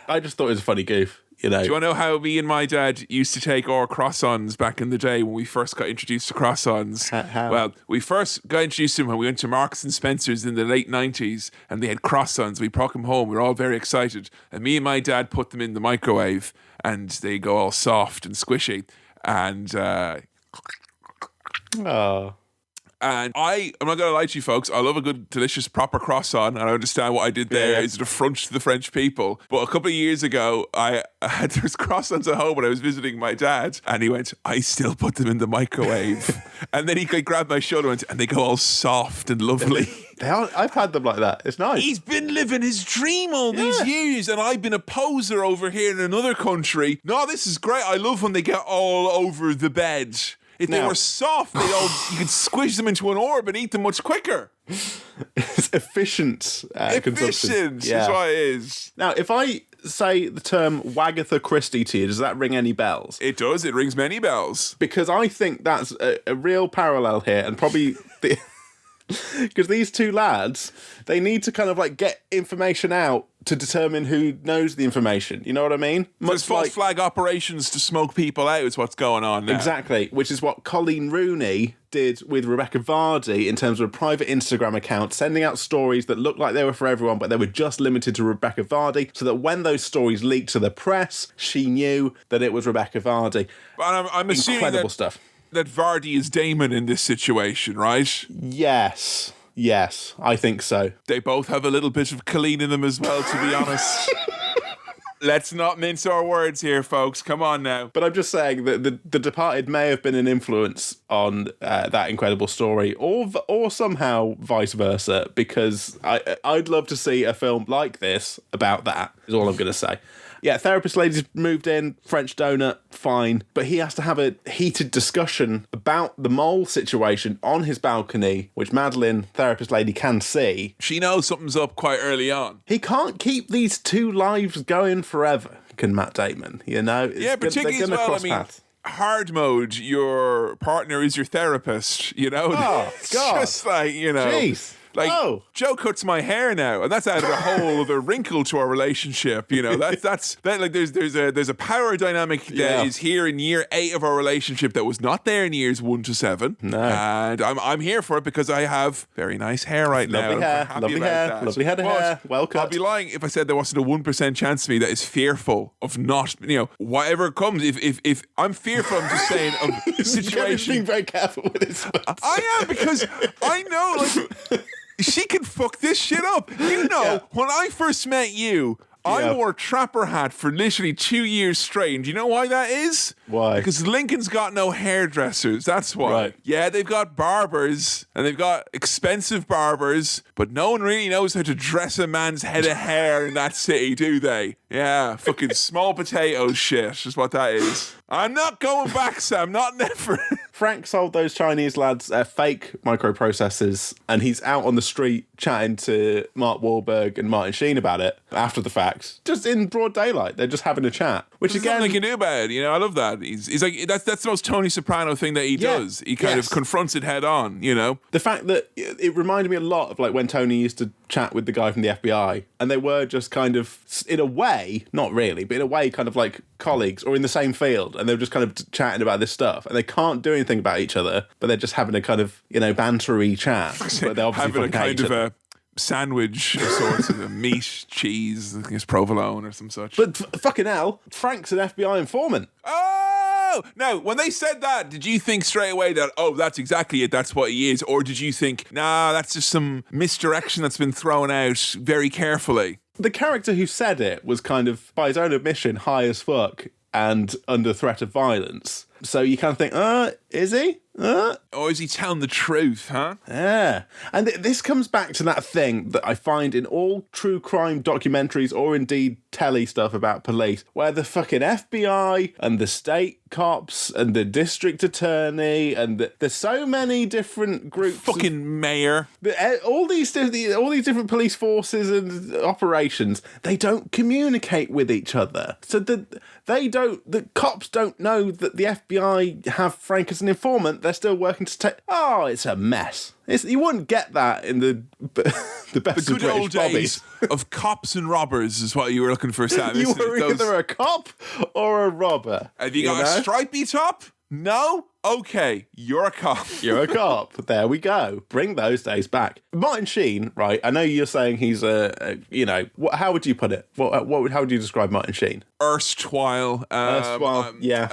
I just thought it was a funny goof. Do you want to know how me and my dad used to take our croissants back in the day when we first got introduced to croissants? How? Well, we first got introduced to them when we went to Marks and Spencer's in the late 90s and they had croissants. We brought them home. We were all very excited. And me and my dad put them in the microwave and they go all soft and squishy. And And I'm not going to lie to you folks, I love a good, delicious, proper croissant, and I understand what I did there is an affront to the French people. But a couple of years ago, there was croissants at home when I was visiting my dad, and he went, I still put them in the microwave. And then he grabbed my shoulder and went, and they go all soft and lovely. I've had them like that. It's nice. He's been living his dream all these years, and I've been a poser over here in another country. No, this is great. I love when they get all over the bed. If they were soft, you could squish them into an orb and eat them much quicker. It's efficient consumption. Efficient is what it is. Now, if I say the term Wagatha Christie to you, does that ring any bells? It does. It rings many bells. Because I think that's a real parallel here, and probably... Because these two lads, they need to kind of like get information out to determine who knows the information. You know what I mean? There's false flag operations to smoke people out is what's going on now. Exactly, which is what Colleen Rooney did with Rebecca Vardy in terms of a private Instagram account, sending out stories that looked like they were for everyone, but they were just limited to Rebecca Vardy, so that when those stories leaked to the press, she knew that it was Rebecca Vardy. And I'm assuming incredible stuff. That Vardy is Damon in this situation, right? Yes, I think so. They both have a little bit of Colleen in them as well, to be honest. Let's not mince our words here, folks. Come on now. But I'm just saying that the Departed may have been an influence on that incredible story, or somehow vice versa, because I'd love to see a film like this about that, is all I'm going to say. Yeah, therapist lady's moved in, French donut, fine. But he has to have a heated discussion about the mole situation on his balcony, which Madeline, therapist lady, can see. She knows something's up quite early on. He can't keep these two lives going forever, can Matt Damon, particularly as well, paths. Hard mode, your partner is your therapist, Oh, it's God. just like, Jeez. Like, Joe cuts my hair now, and that's added a whole other wrinkle to our relationship. That's like there's a power dynamic that is here in year 8 of our relationship that was not there in years 1 to 7. No, and I'm here for it because I have very nice hair right now. Lovely head of hair. Well cut. I'd be lying if I said there wasn't a 1% chance of me that is fearful of not, whatever comes. If I'm fearful, I'm just saying of situation. Being very careful with his words. I am, because I know, like. She could fuck this shit up. When I first met you, I wore a trapper hat for literally 2 years straight. And do you know why that is? Why? Because Lincoln's got no hairdressers. That's why. Right. Yeah, they've got barbers and they've got expensive barbers, but no one really knows how to dress a man's head of hair in that city, do they? Yeah, fucking small potato shit is what that is. I'm not going back, Sam. Not never. Frank sold those Chinese lads fake microprocessors, and he's out on the street chatting to Mark Wahlberg and Martin Sheen about it after the fact, just in broad daylight. They're just having a chat, which There's again, nothing they can do about it. You know, I love that. He's like that's the most Tony Soprano thing that he does. He kind of confronts it head on. You know, the fact that it reminded me a lot of like when Tony used to chat with the guy from the FBI, and they were just kind of, in a way, not really, but in a way, kind of like colleagues or in the same field, and they were just kind of chatting about this stuff, and they can't do anything about each other, but they're just having a kind of, you know, bantery chat. But they obviously having a kind of a sandwich of sorts of meat, cheese, I guess provolone or some such. But fucking hell, Frank's an FBI informant. Oh! Now, when they said that, did you think straight away that, oh, that's exactly it, that's what he is? Or did you think, nah, that's just some misdirection that's been thrown out very carefully? The character who said it was kind of, by his own admission, high as fuck and under threat of violence. So you kind of think, is he? Or is he telling the truth, huh? Yeah. And this comes back to that thing that I find in all true crime documentaries or indeed telly stuff about police, where the fucking FBI and the state cops and the district attorney and there's so many different groups. Fucking mayor. All these different police forces and operations, they don't communicate with each other. So the cops don't know that the FBI have Frank as an informant. They're still working to take. Oh, it's a mess. You wouldn't get that in the best the of good British old days of cops and robbers is what you were looking for, Sam. You were either a cop or a robber. Have you got a stripy top? No? Okay, you're a cop. You're a cop. There we go. Bring those days back. Martin Sheen, right? I know you're saying he's how would you put it? How would you describe Martin Sheen? Erstwhile. Yeah.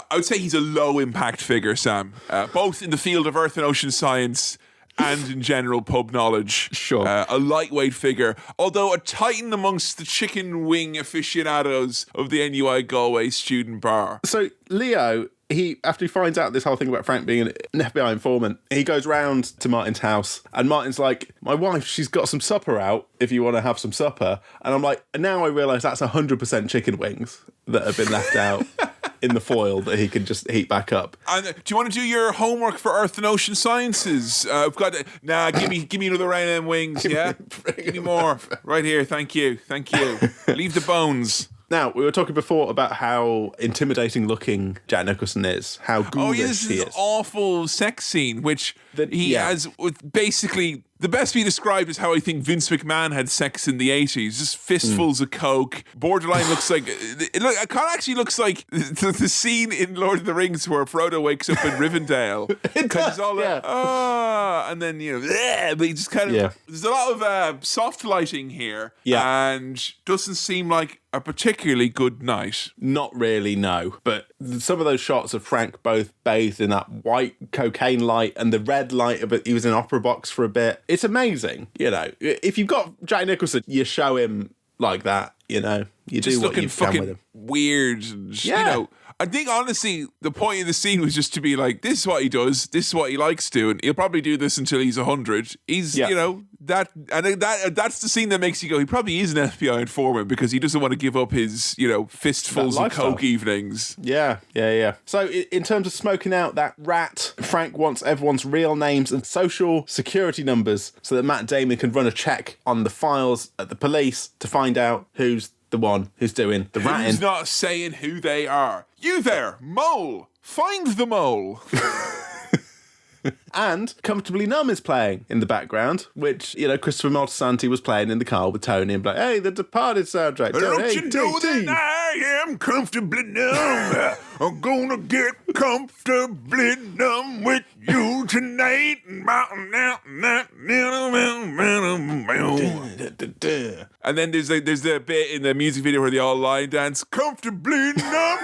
I would say he's a low impact figure, Sam. Both in the field of earth and ocean science and in general pub knowledge. Sure. A lightweight figure, although a titan amongst the chicken wing aficionados of the NUI Galway student bar. So Leo, after he finds out this whole thing about Frank being an FBI informant, he goes round to Martin's house, and Martin's like, my wife, she's got some supper out if you want to have some supper. And I'm like, now I realise that's 100% chicken wings that have been left out in the foil that he can just heat back up. And do you want to do your homework for Earth and Ocean Sciences? I've got give me another round of them wings, yeah? Give me more. Right here, thank you. Leave the bones. Now, we were talking before about how intimidating looking Jack Nicholson is, how ghoulish this he is. Awful sex scene, which he has with basically. The best we described is how I think Vince McMahon had sex in the 80s. Just fistfuls of coke. Borderline looks like... It kind of actually looks like the scene in Lord of the Rings where Frodo wakes up in Rivendell. It does, he's all like, and then, but he just kind of... Yeah. There's a lot of soft lighting here. Yeah. And doesn't seem like a particularly good night. Not really, no. But some of those shots of Frank both bathed in that white cocaine light and the red light of it. He was in Opera Box for a bit. It's amazing, If you've got Jack Nicholson, you show him like that, You just do what you can with him. Weird. I think, honestly, the point of the scene was just to be like, this is what he does, this is what he likes doing. He'll probably do this until he's 100. He's, that's the scene that makes you go, he probably is an FBI informant because he doesn't want to give up his, fistfuls of coke evenings. Yeah. So in terms of smoking out that rat, Frank wants everyone's real names and social security numbers so that Matt Damon can run a check on the files at the police to find out who's the one who's doing the ratting. Who's not saying who they are? You there, mole! Find the mole! And Comfortably Numb is playing in the background, which, Christopher Moltisanti was playing in the car with Tony and like, hey, the Departed soundtrack. Don't you know that I am comfortably numb? I'm gonna get comfortably numb with you tonight. And then there's the bit in the music video where they all line dance comfortably numb.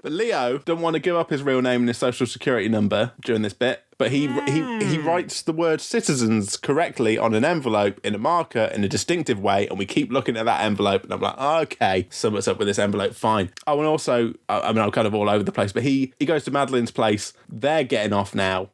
But Leo don't want to give up his real name and his social security number during this bit. But he writes the word citizens correctly on an envelope in a marker in a distinctive way, and we keep looking at that envelope, and I'm like, okay, something's up with this envelope, fine. Oh, and also, I mean, I'm kind of all over the place, but he goes to Madeline's place. They're getting off now.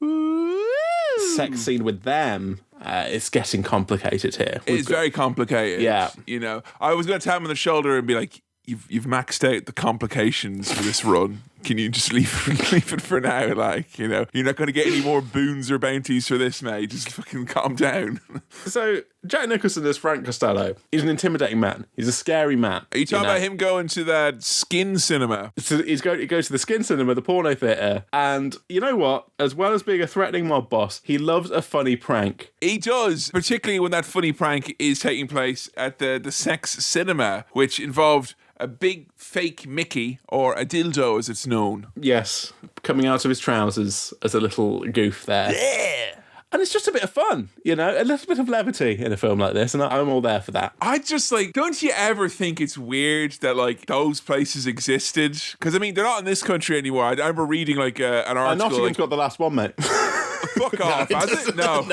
Sex scene with them. It's getting complicated here. It's very complicated. Yeah. You know, I was going to tap him on the shoulder and be like, You've maxed out the complications for this run. Can you just leave it for now? Like, you know, you're not going to get any more boons or bounties for this, mate. Just fucking calm down. So, Jack Nicholson as Frank Costello. He's an intimidating man. He's a scary man. Are you talking about him going to that skin cinema? So he goes to the skin cinema, the porno theatre, and you know what? As well as being a threatening mob boss, he loves a funny prank. He does, particularly when that funny prank is taking place at the sex cinema, which involved a big fake Mickey, or a dildo as it's known. Yes, coming out of his trousers as a little goof there. Yeah. And it's just a bit of fun, you know, a little bit of levity in a film like this, and I'm all there for that. I just, like, don't you ever think it's weird that, like, those places existed? Because, I mean, they're not in this country anymore. I remember reading, like, an article. Nottingham's got the last one, mate. Fuck off, has it? No.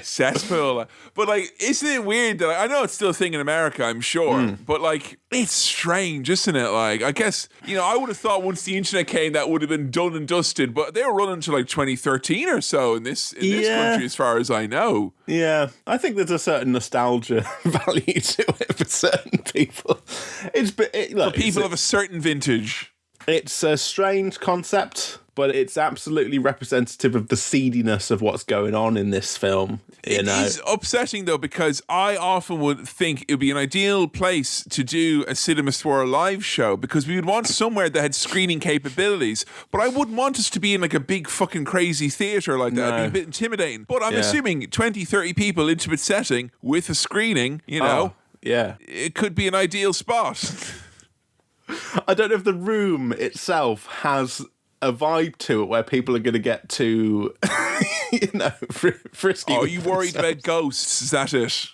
Cesspool. But, like, isn't it weird that, I know it's still a thing in America, I'm sure, but, like, it's strange, isn't it? Like, I guess, you know, I would have thought once the internet came that would have been done and dusted, but they were running to, like, 2013 or so in this country, as far as I know. Yeah, I think there's a certain nostalgia value to it for certain people. For people of a certain vintage. It's a strange concept, but it's absolutely representative of the seediness of what's going on in this film. It is upsetting, though, because I often would think it would be an ideal place to do a Cinema Swirl live show, because we would want somewhere that had screening capabilities, but I wouldn't want us to be in like a big fucking crazy theatre like that. It'd be a bit intimidating. But I'm assuming 20, 30 people, intimate setting, with a screening, you know, it could be an ideal spot. I don't know if the room itself has a vibe to it where people are going to get to, you know, frisky. Are you worried about ghosts? Is that it?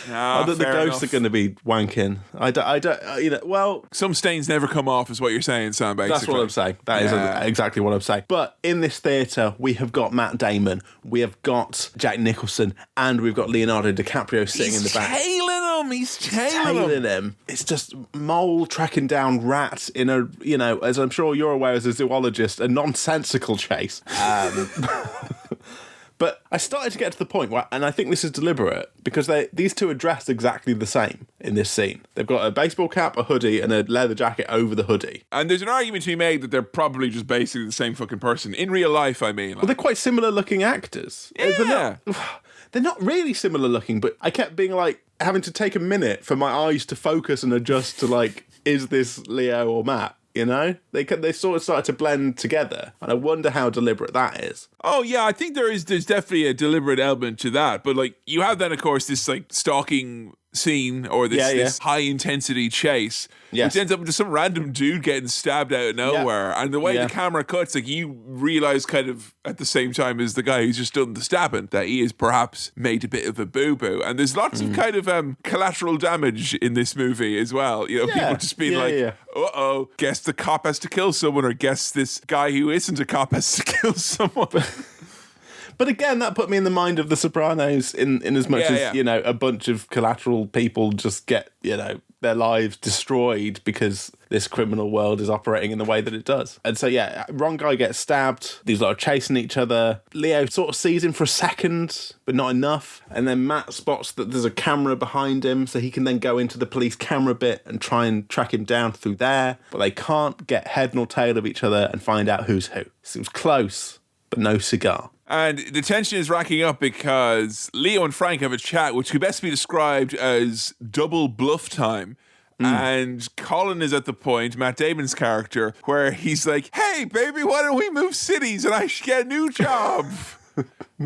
I think the ghosts are going to be wanking. I don't, you know, well... Some stains never come off is what you're saying, Sam, basically. That's what I'm saying. That is exactly what I'm saying. But in this theatre, we have got Matt Damon, we have got Jack Nicholson, and we've got Leonardo DiCaprio sitting in the back. He's tailing him. It's just mole tracking down rat in a, you know, as I'm sure you're aware as a zoologist, a nonsensical chase. But I started to get to the point where, and I think this is deliberate, because these two are dressed exactly the same in this scene. They've got a baseball cap, a hoodie, and a leather jacket over the hoodie. And there's an argument to be made that they're probably just basically the same fucking person. In real life, I mean. Like. Well, they're quite similar looking actors. Yeah. They're not really similar looking, but I kept being like, having to take a minute for my eyes to focus and adjust to like, is this Leo or Matt? You know, they sort of started to blend together, and I wonder how deliberate that is. Oh yeah, I think there's definitely a deliberate element to that. But like, you have then, of course, this like stalking scene or this high intensity chase, which ends up with just some random dude getting stabbed out of nowhere. And the way the camera cuts, like you realize kind of at the same time as the guy who's just done the stabbing that he has perhaps made a bit of a boo-boo. And there's lots of kind of collateral damage in this movie as well. You know, people just being uh-oh, guess the cop has to kill someone, or guess this guy who isn't a cop has to kill someone. But again, that put me in the mind of The Sopranos in as much as, you know, a bunch of collateral people just get, you know, their lives destroyed because this criminal world is operating in the way that it does. And so, wrong guy gets stabbed. These lot are chasing each other. Leo sort of sees him for a second, but not enough. And then Matt spots that there's a camera behind him, so he can then go into the police camera bit and try and track him down through there. But they can't get head nor tail of each other and find out who's who. Seems close, but no cigar. And the tension is racking up because Leo and Frank have a chat, which could best be described as double bluff time. And Colin is at the point, Matt Damon's character, where he's like, hey, baby, why don't we move cities and I should get a new job?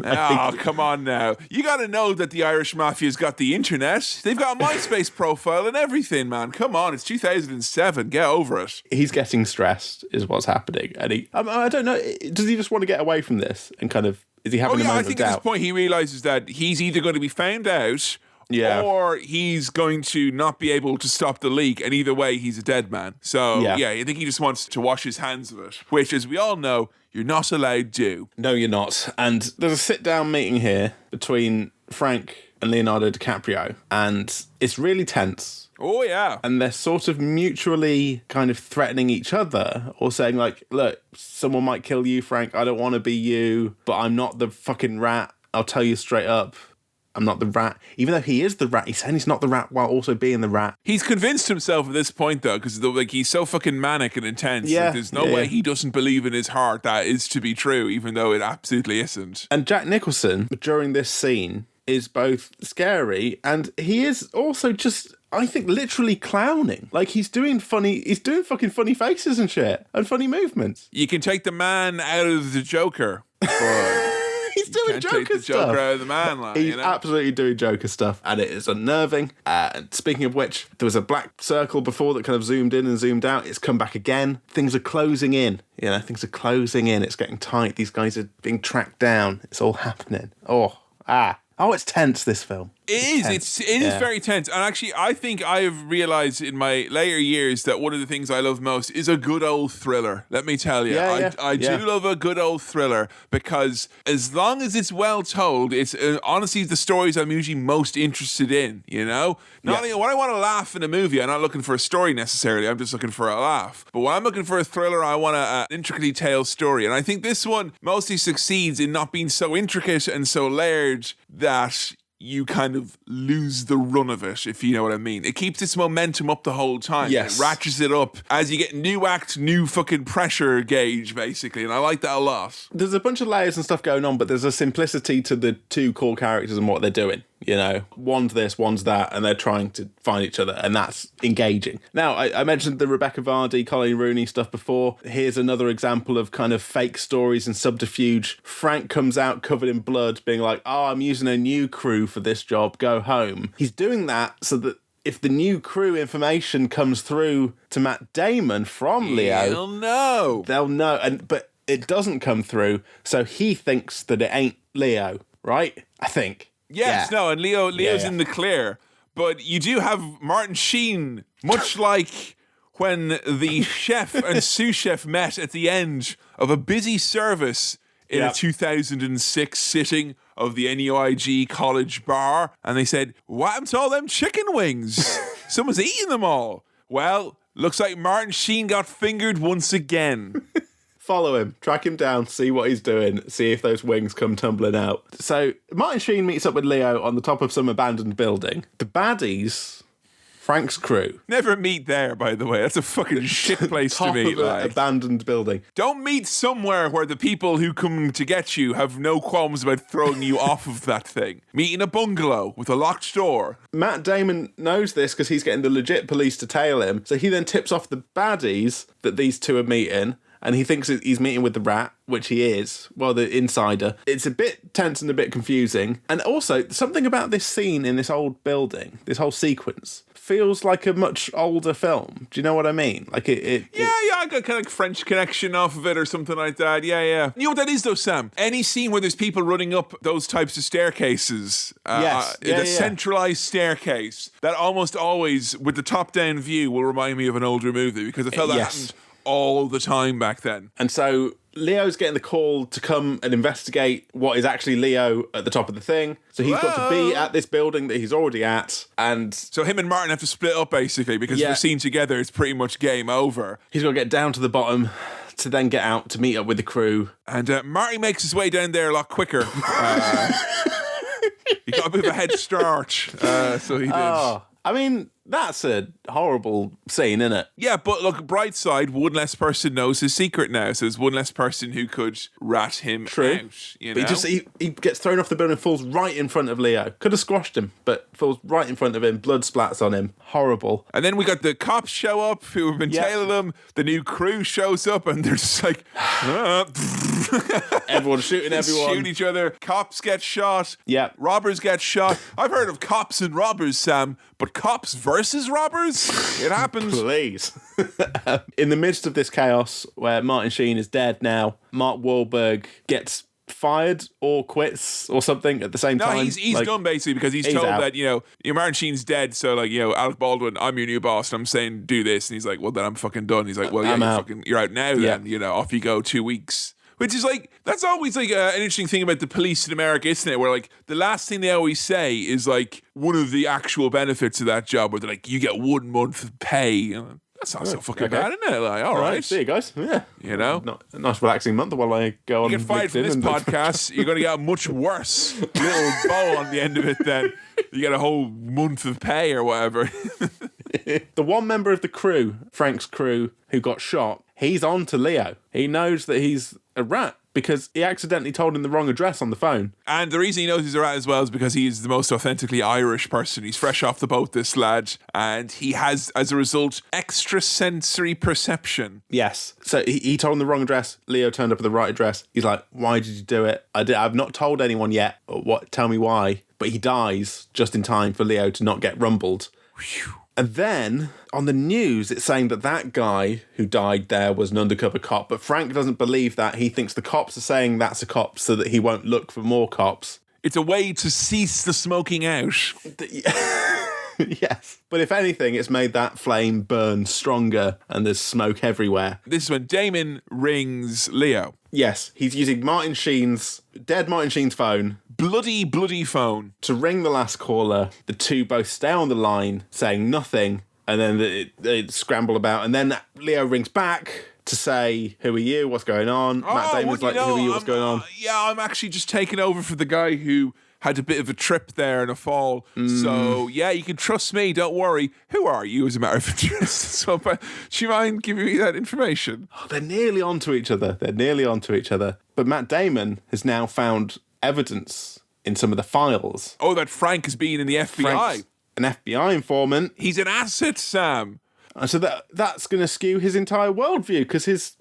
Oh, come on now. You got to know that the Irish Mafia's got the internet. They've got a MySpace profile and everything, man. Come on, it's 2007. Get over it. He's getting stressed is what's happening. And I don't know, does he just want to get away from this and kind of, is he having a moment of doubt? I think at this point he realises that he's either going to be found out Yeah. or he's going to not be able to stop the leak, and either way, he's a dead man. So, yeah, I think he just wants to wash his hands of it, which, as we all know, you're not allowed to do. No, you're not. And there's a sit-down meeting here between Frank and Leonardo DiCaprio, and it's really tense. Oh, yeah. And they're sort of mutually kind of threatening each other, or saying like, look, someone might kill you, Frank. I don't want to be you, but I'm not the fucking rat. I'll tell you straight up. I'm not the rat. Even though he is the rat, he's saying he's not the rat while also being the rat. He's convinced himself at this point, though, because like he's so fucking manic and intense. Yeah, Like, there's no way he doesn't believe in his heart that is to be true, even though it absolutely isn't. And Jack Nicholson, during this scene, is both scary and he is also just, I think, literally clowning. Like he's doing fucking funny faces and shit and funny movements. You can take the man out of the Joker, but He's doing can't Joker take the stuff. Joker out of the man, like, He's absolutely doing Joker stuff, and it is unnerving. Speaking of which, there was a black circle before that kind of zoomed in and zoomed out. It's come back again. Things are closing in. Things are closing in. It's getting tight. These guys are being tracked down. It's all happening. Oh, it's tense, this film. It is very tense. And actually, I think I have realised in my later years that one of the things I love most is a good old thriller. Let me tell you. I do love a good old thriller because as long as it's well told, it's honestly the stories I'm usually most interested in, you know? Not only when I want to laugh in a movie, I'm not looking for a story necessarily, I'm just looking for a laugh. But when I'm looking for a thriller, I want an intricately told story. And I think this one mostly succeeds in not being so intricate and so layered that you kind of lose the run of it, if you know what I mean. It keeps its momentum up the whole time. Yes. It ratchets it up as you get new act, new fucking pressure gauge, basically. And I like that a lot. There's a bunch of layers and stuff going on, but there's a simplicity to the two core characters and what they're doing. One's this, one's that, and they're trying to find each other, and that's engaging. Now, I mentioned the Rebecca Vardy, Colleen Rooney stuff before. Here's another example of kind of fake stories and subterfuge. Frank comes out covered in blood, being like, I'm using a new crew for this job, go home. He's doing that so that if the new crew information comes through to Matt Damon from Leo, they'll know. But it doesn't come through, so he thinks that it ain't Leo, right? I think. Yes, no, and Leo's in the clear. But you do have Martin Sheen, much like when the chef and sous chef met at the end of a busy service in a 2006 sitting of the NUIG college bar, and they said, what happened to all them chicken wings? Someone's eating them all. Well, looks like Martin Sheen got fingered once again. Follow him, track him down, see what he's doing, see if those wings come tumbling out. So Martin Sheen meets up with Leo on the top of some abandoned building. The baddies, Frank's crew. Never meet there, by the way. That's a fucking shit place to meet. Top of an abandoned building. Don't meet somewhere where the people who come to get you have no qualms about throwing you off of that thing. Meet in a bungalow with a locked door. Matt Damon knows this because he's getting the legit police to tail him. So he then tips off the baddies that these two are meeting. And he thinks he's meeting with the rat, which he is, well, the insider. It's a bit tense and a bit confusing. And also, something about this scene in this old building, this whole sequence, feels like a much older film. Do you know what I mean? Like I got kind of French Connection off of it or something like that. Yeah. You know what that is, though, Sam? Any scene where there's people running up those types of staircases, centralized staircase, that almost always, with the top-down view, will remind me of an older movie, because I felt that happened all the time back then. And so Leo's getting the call to come and investigate what is actually Leo at the top of the thing. So he's got to be at this building that he's already at. And so him and Martin have to split up, basically, because if they're seen together, it's pretty much game over. He's got to get down to the bottom to then get out to meet up with the crew. And Marty makes his way down there a lot quicker. He got a bit of a head start, so he did. I mean, that's a horrible scene, isn't it? Yeah, but look, bright side, one less person knows his secret now, so there's one less person who could rat him out. You know? But he gets thrown off the building and falls right in front of Leo. Could have squashed him, but falls right in front of him. Blood splats on him. Horrible. And then we got the cops show up who have been tailing them. The new crew shows up and they're just like... Everyone's shooting everyone. Shooting each other. Cops get shot. Yeah. Robbers get shot. I've heard of cops and robbers, Sam, but cops versus robbers? It happens. Please. In the midst of this chaos, where Martin Sheen is dead now, Mark Wahlberg gets fired or quits or something at the same time. No, he's done basically because he's told out. that, Martin Sheen's dead. So like, Alec Baldwin, I'm your new boss. And I'm saying do this. And he's like, well, then I'm fucking done. He's like, well, yeah, you're out now then. Off you go 2 weeks. Which is like, that's always like an interesting thing about the police in America, isn't it? Where like the last thing they always say is like one of the actual benefits of that job where they're like, you get 1 month of pay. That's not so fucking bad, isn't it? Like, all right. See you guys. Yeah. Not a nice relaxing month while I go on. You get fired from this podcast, you're going to get a much worse little bow on the end of it then. You get a whole month of pay or whatever. The one member of the crew, Frank's crew, who got shot, he's on to Leo. He knows that he's a rat because he accidentally told him the wrong address on the phone. And the reason he knows he's a rat as well is because he's the most authentically Irish person. He's fresh off the boat, this lad, and he has, as a result, extrasensory perception. Yes. So he told him the wrong address. Leo turned up at the right address. He's like, why did you do it? I've not told anyone yet. Tell me why. But he dies just in time for Leo to not get rumbled. Whew. And then on the news, it's saying that guy who died there was an undercover cop. But Frank doesn't believe that. He thinks the cops are saying that's a cop so that he won't look for more cops. It's a way to cease the smoking out. Yes. But if anything, it's made that flame burn stronger and there's smoke everywhere. This is when Damon rings Leo. Yes. He's using dead Martin Sheen's phone. Bloody phone. To ring the last caller. The two both stay on the line saying nothing. And then they scramble about. And then Leo rings back to say, who are you? What's going on? Matt Damon's like, who are you? What's going on? I'm actually just taking over for the guy who had a bit of a trip there and a fall. So, yeah, you can trust me. Don't worry. Who are you, as a matter of interest? So, do you mind giving me that information? Oh, they're nearly onto each other. But Matt Damon has now found evidence in some of the files. Oh, that Frank has been in the FBI. Frank's an FBI informant. He's an asset, Sam. So that's going to skew his entire worldview because his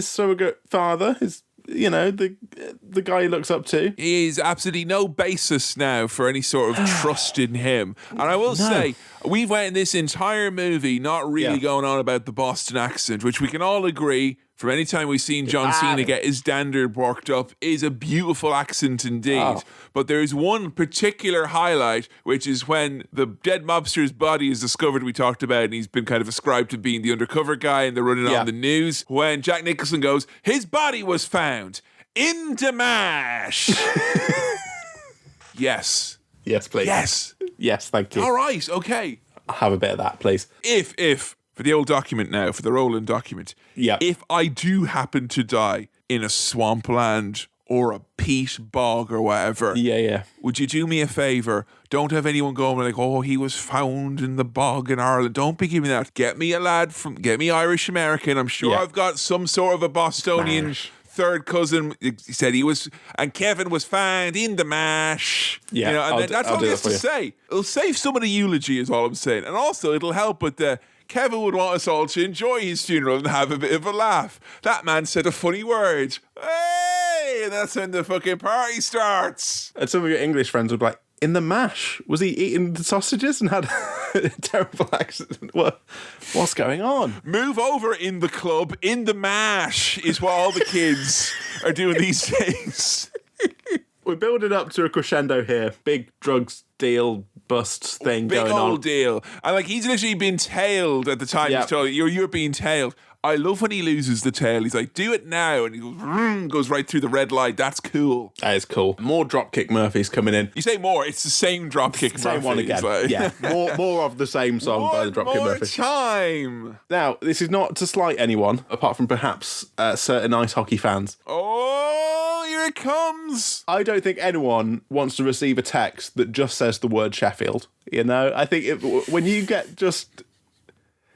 surrogate father, the guy he looks up to. He is absolutely no basis now for any sort of trust in him. And I will say, we've went in this entire movie not really going on about the Boston accent, which we can all agree, from any time we've seen John Cena get his standard worked up, is a beautiful accent indeed. Oh. But there is one particular highlight, which is when the dead mobster's body is discovered, we talked about, and he's been kind of ascribed to being the undercover guy, and they're running on the news. When Jack Nicholson goes, his body was found in the mash. Yes. Yes, please. Yes. Yes, thank you. All right, okay. I'll have a bit of that, please. If for the old document now, for the Roland document, if I do happen to die in a swampland or a peat bog or whatever, would you do me a favour? Don't have anyone going like, oh, he was found in the bog in Ireland. Don't be giving that. Get me Irish American. I'm sure I've got some sort of a Bostonian third cousin. He said he was, and Kevin was found in the mash. Yeah, and that's all he has to say. It'll save some of the eulogy, is all I'm saying. And also, it'll help with the Kevin would want us all to enjoy his funeral and have a bit of a laugh. That man said a funny word. Hey! And that's when the fucking party starts. And some of your English friends would be like, in the mash? Was he eating the sausages and had a terrible accident? What's going on? Move over in the club. In the mash is what all the kids are doing these days. We're building up to a crescendo here. Big drugs deal bust thing going on. Big old deal. And like he's literally been tailed at the time he's told you're being tailed. I love when he loses the tail. He's like, do it now. And he goes right through the red light. That's cool. That is cool. More Dropkick Murphys coming in. You say more. It's the same Dropkick Murphys. Same one again. Like, yeah. More of the same song by the Dropkick Murphys. More time. Now, this is not to slight anyone, apart from perhaps certain ice hockey fans. Oh, here it comes. I don't think anyone wants to receive a text that just says the word Sheffield. You know, I think when you get just...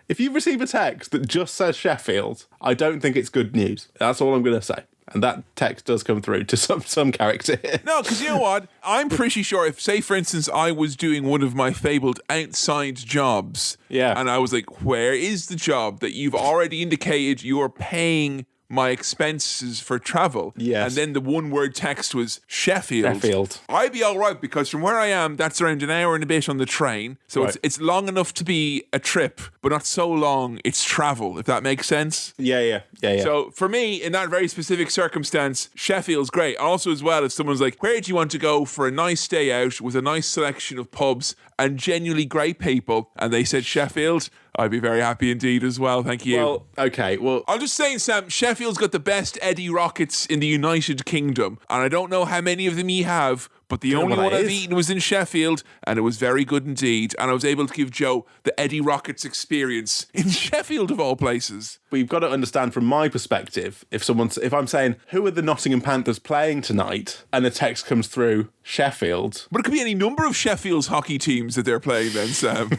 If you receive a text that just says Sheffield, I don't think it's good news. That's all I'm going to say. And that text does come through to some character here. No, because you know what? I'm pretty sure if, say, for instance, I was doing one of my fabled outside jobs, and I was like, where is the job that you've already indicated you're paying my expenses for travel. Yes. And then the one-word text was Sheffield. Sheffield. I'd be all right because from where I am, that's around an hour and a bit on the train. So Right. it's long enough to be a trip, but not so long it's travel, if that makes sense. Yeah. So for me, in that very specific circumstance, Sheffield's great. Also, as well, if someone's like, where do you want to go for a nice day out with a nice selection of pubs and genuinely great people, and they said Sheffield, I'd be very happy indeed as well. Thank you. Well, okay. Well, I'm just saying, Sam, Sheffield's got the best Eddie Rockets in the United Kingdom, and I don't know how many of them you have, but the only one I've eaten was in Sheffield, and it was very good indeed, and I was able to give Joe the Eddie Rockets experience in Sheffield, of all places. we've got to understand from my perspective, if I'm saying, who are the Nottingham Panthers playing tonight? And the text comes through, Sheffield. But it could be any number of Sheffield's hockey teams that they're playing then, Sam.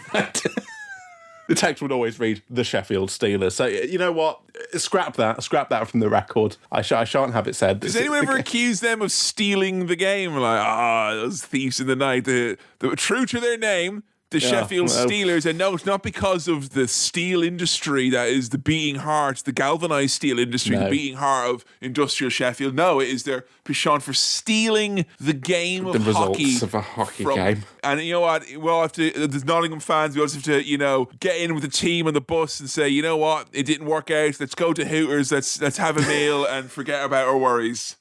The text would always read the Sheffield Steelers. So you know what? Scrap that from the record. I shan't have it said. Does anyone ever accuse them of stealing the game? Like, those thieves in the night. They were true to their name, the Sheffield Steelers. And no, it's not because of the steel industry that is the beating heart, the galvanised steel industry, the beating heart of industrial Sheffield. No, it is their penchant for stealing the game of hockey. The results of a hockey game. And you know what? We'll have to, there's Nottingham fans, we also have to, get in with the team on the bus and say, you know what? It didn't work out. Let's go to Hooters. Let's have a meal and forget about our worries.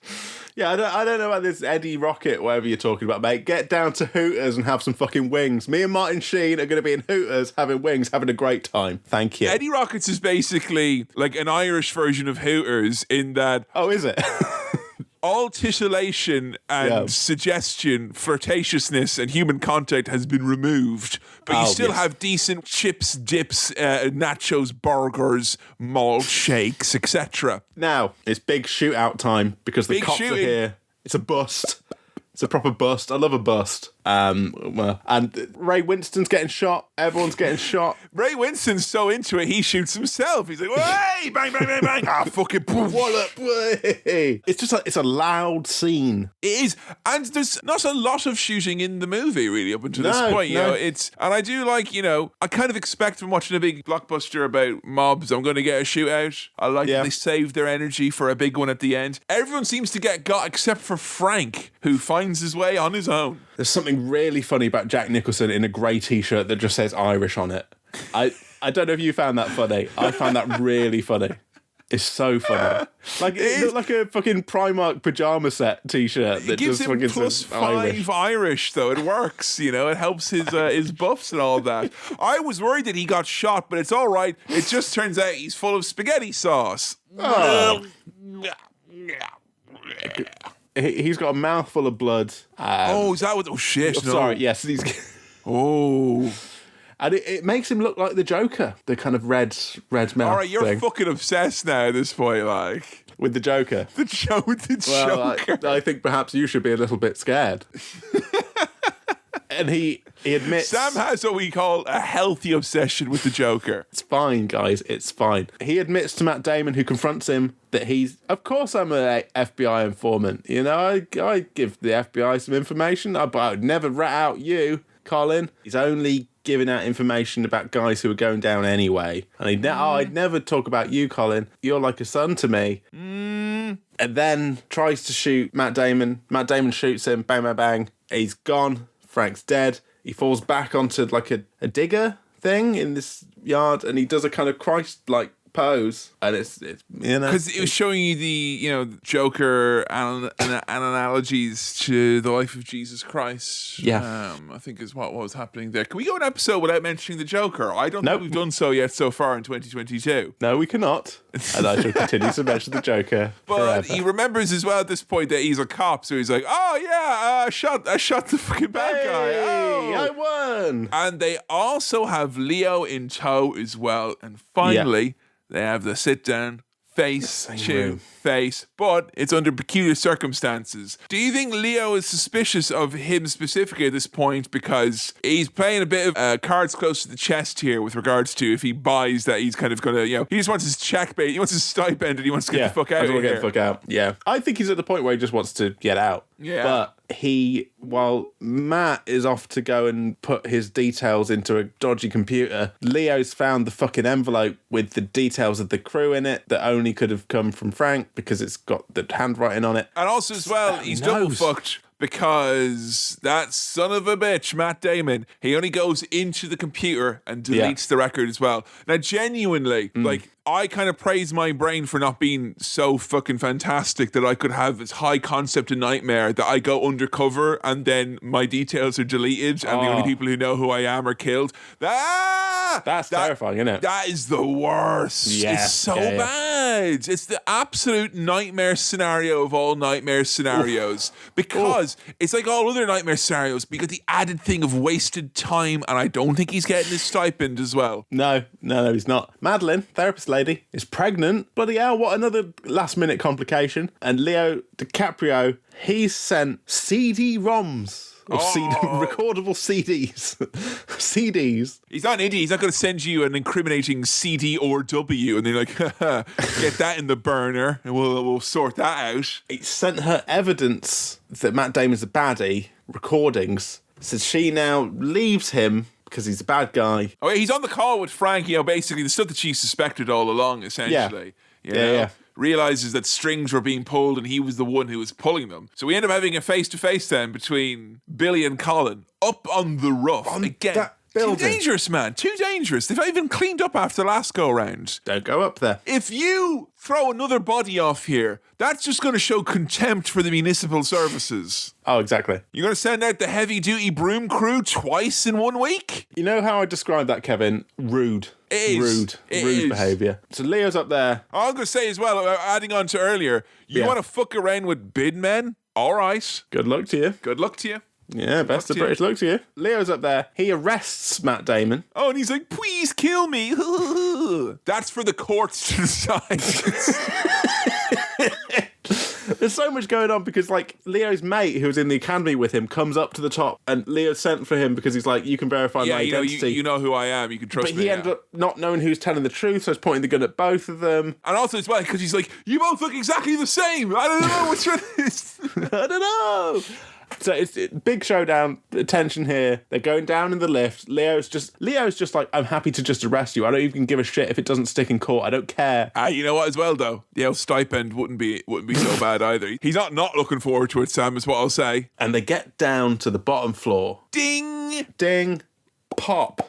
Yeah, I don't know about this Eddie Rocket, whatever you're talking about, mate. Get down to Hooters and have some fucking wings. Me and Martin Sheen are going to be in Hooters having wings, having a great time. Thank you. Eddie Rockets is basically like an Irish version of Hooters in that... Oh, is it? all titillation and suggestion, flirtatiousness and human contact has been removed, but you still have decent chips, dips, nachos, burgers, malt shakes, etc. Now, it's big shootout time because the cops are here. It's a bust. It's a proper bust. I love a bust. And Ray Winston's getting shot. Everyone's getting shot. Ray Winston's so into it, he shoots himself. He's like, hey, bang, bang, bang, bang. Fucking poof. Wallop. It's just it's a loud scene. It is. And there's not a lot of shooting in the movie, really, up until this point. You know, and I do like, I kind of expect from watching a big blockbuster about mobs, I'm going to get a shootout. I like that they save their energy for a big one at the end. Everyone seems to get got except for Frank, who finds his way on his own. There's something really funny about Jack Nicholson in a grey t-shirt that just says Irish on it. I don't know if you found that funny. I found that really funny. It's so funny. Like it looked like a fucking Primark pajama set t-shirt. That it gives just him fucking plus says 5 Irish, though. It works, it helps his buffs and all that. I was worried that he got shot, but it's all right. It just turns out he's full of spaghetti sauce. Oh. He's got a mouthful of blood. Is that what? Oh shit! No. Sorry. Yes. And it makes him look like the Joker, the kind of red mouth. All right, you're fucking obsessed now at this point, like with the Joker. The Joker. I think perhaps you should be a little bit scared. And he admits... Sam has what we call a healthy obsession with the Joker. It's fine, guys. It's fine. He admits to Matt Damon, who confronts him, that of course I'm an FBI informant. I give the FBI some information, but I would never rat out you, Colin. He's only giving out information about guys who are going down anyway. And I'd never talk about you, Colin. You're like a son to me. And then tries to shoot Matt Damon. Matt Damon shoots him. Bang, bang, bang. He's gone. Frank's dead. He falls back onto like a digger thing in this yard, and he does a kind of Christ-like pose, and it's because it was showing you the Joker and analogies to the life of Jesus Christ. I think is what was happening there. Can we go an episode without mentioning the Joker? I don't think we've done so yet so far in 2022. No, we cannot. And I shall continue to mention the Joker. But forever. He remembers as well at this point that he's a cop, so he's like, I shot the fucking bad guy. Oh, I won. And they also have Leo in tow as well. And finally, they have the sit down, face to face, but it's under peculiar circumstances. Do you think Leo is suspicious of him specifically at this point because he's playing a bit of cards close to the chest here with regards to if he buys that he's kind of going to, he just wants his check bait, he wants his stipend, and he wants to get the fuck out of here. Get the fuck out. Yeah. I think he's at the point where he just wants to get out. Yeah. But while Matt is off to go and put his details into a dodgy computer, Leo's found the fucking envelope with the details of the crew in it that only could have come from Frank because it's got the handwriting on it. And also as well, he's double fucked because that son of a bitch, Matt Damon, he only goes into the computer and deletes the record as well. Now, genuinely, like, I kind of praise my brain for not being so fucking fantastic that I could have this high concept of nightmare that I go undercover and then my details are deleted and the only people who know who I am are killed. That's terrifying, isn't it? That is the worst. Yeah, it's so bad. It's the absolute nightmare scenario of all nightmare scenarios. Because it's like all other nightmare scenarios, but you got the added thing of wasted time, and I don't think he's getting his stipend as well. No, he's not. Madeline, therapist lady, is pregnant. Bloody hell, what another last-minute complication. And Leo DiCaprio, he's sent CD-ROMs. Recordable CDs. CDs. He's not an idiot. He's not going to send you an incriminating CD or W and they're like, get that in the burner and we'll sort that out. He sent her evidence that Matt Damon's a baddie, recordings. So she now leaves him because he's a bad guy. Oh, yeah, he's on the call with Frank, basically the stuff that she suspected all along, essentially. Yeah. Realizes that strings were being pulled and he was the one who was pulling them. So we end up having a face-to-face then between Billy and Colin up on the roof. Again, too dangerous, man. Too dangerous. They've not even cleaned up after the last go-round. Don't go up there. If you throw another body off here, that's just going to show contempt for the municipal services. Oh, exactly. You're going to send out the heavy-duty broom crew twice in 1 week? You know how I described that, Kevin? Rude. It is. Rude behaviour. So Leo's up there. I'm going to say as well, adding on to earlier, you want to fuck around with bid men? All right. Good luck to you. Good luck to you. Yeah, best of British luck to you. Leo's up there. He arrests Matt Damon. Oh, and he's like, please kill me. That's for the courts to decide. There's so much going on because, like, Leo's mate who was in the academy with him comes up to the top and Leo sent for him because he's like, you can verify my identity. You know who I am. You can trust me. But he ended up not knowing who's telling the truth, so he's pointing the gun at both of them. And also as well, because he's like, you both look exactly the same. I don't know which one it is. I don't know. So it's big showdown, tension here. They're going down in the lift. Leo's just like, I'm happy to just arrest you. I don't even give a shit if it doesn't stick in court. I don't care. You know what as well though? The old stipend wouldn't be so bad either. He's not looking forward to it, Sam, is what I'll say. And they get down to the bottom floor. Ding! Ding. Pop.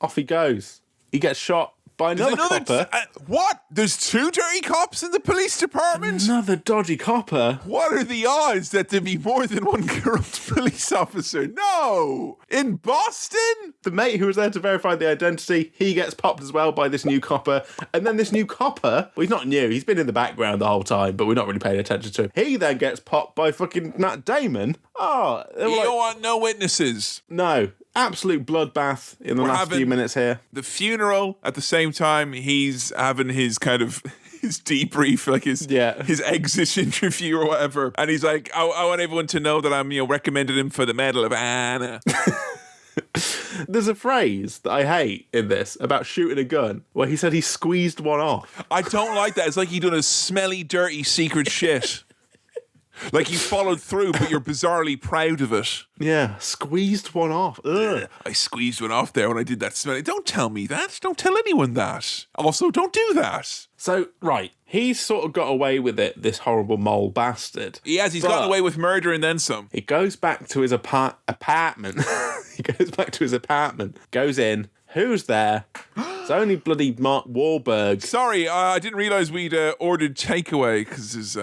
Off he goes. He gets shot by another copper. What? There's 2 dirty cops in the police department? Another dodgy copper? What are the odds that there be more than one corrupt police officer? No! In Boston? The mate who was there to verify the identity, he gets popped as well by this new copper. And then this new copper, well, he's not new. He's been in the background the whole time, but we're not really paying attention to him. He then gets popped by fucking Matt Damon. Oh. You don't want no witnesses. No. Absolute bloodbath in the last few minutes here. The funeral at the same time he's having his kind of his debrief, like his exit interview or whatever, and he's like, I want everyone to know that I'm recommending him for the Medal of Honor. There's a phrase that I hate in this about shooting a gun where he said he squeezed one off. I don't like that. It's like he done a smelly, dirty secret shit. Like you followed through, but you're bizarrely proud of it. Yeah, squeezed one off. Ugh. I squeezed one off there when I did that smelly. Don't tell me that. Don't tell anyone that. Also, don't do that. So, right, he's sort of got away with it, this horrible mole bastard. He has. He's gotten away with murder and then some. He goes back to his apartment. He goes back to his apartment, goes in. Who's there? It's only bloody Mark Wahlberg. Sorry, I didn't realise we'd ordered takeaway because his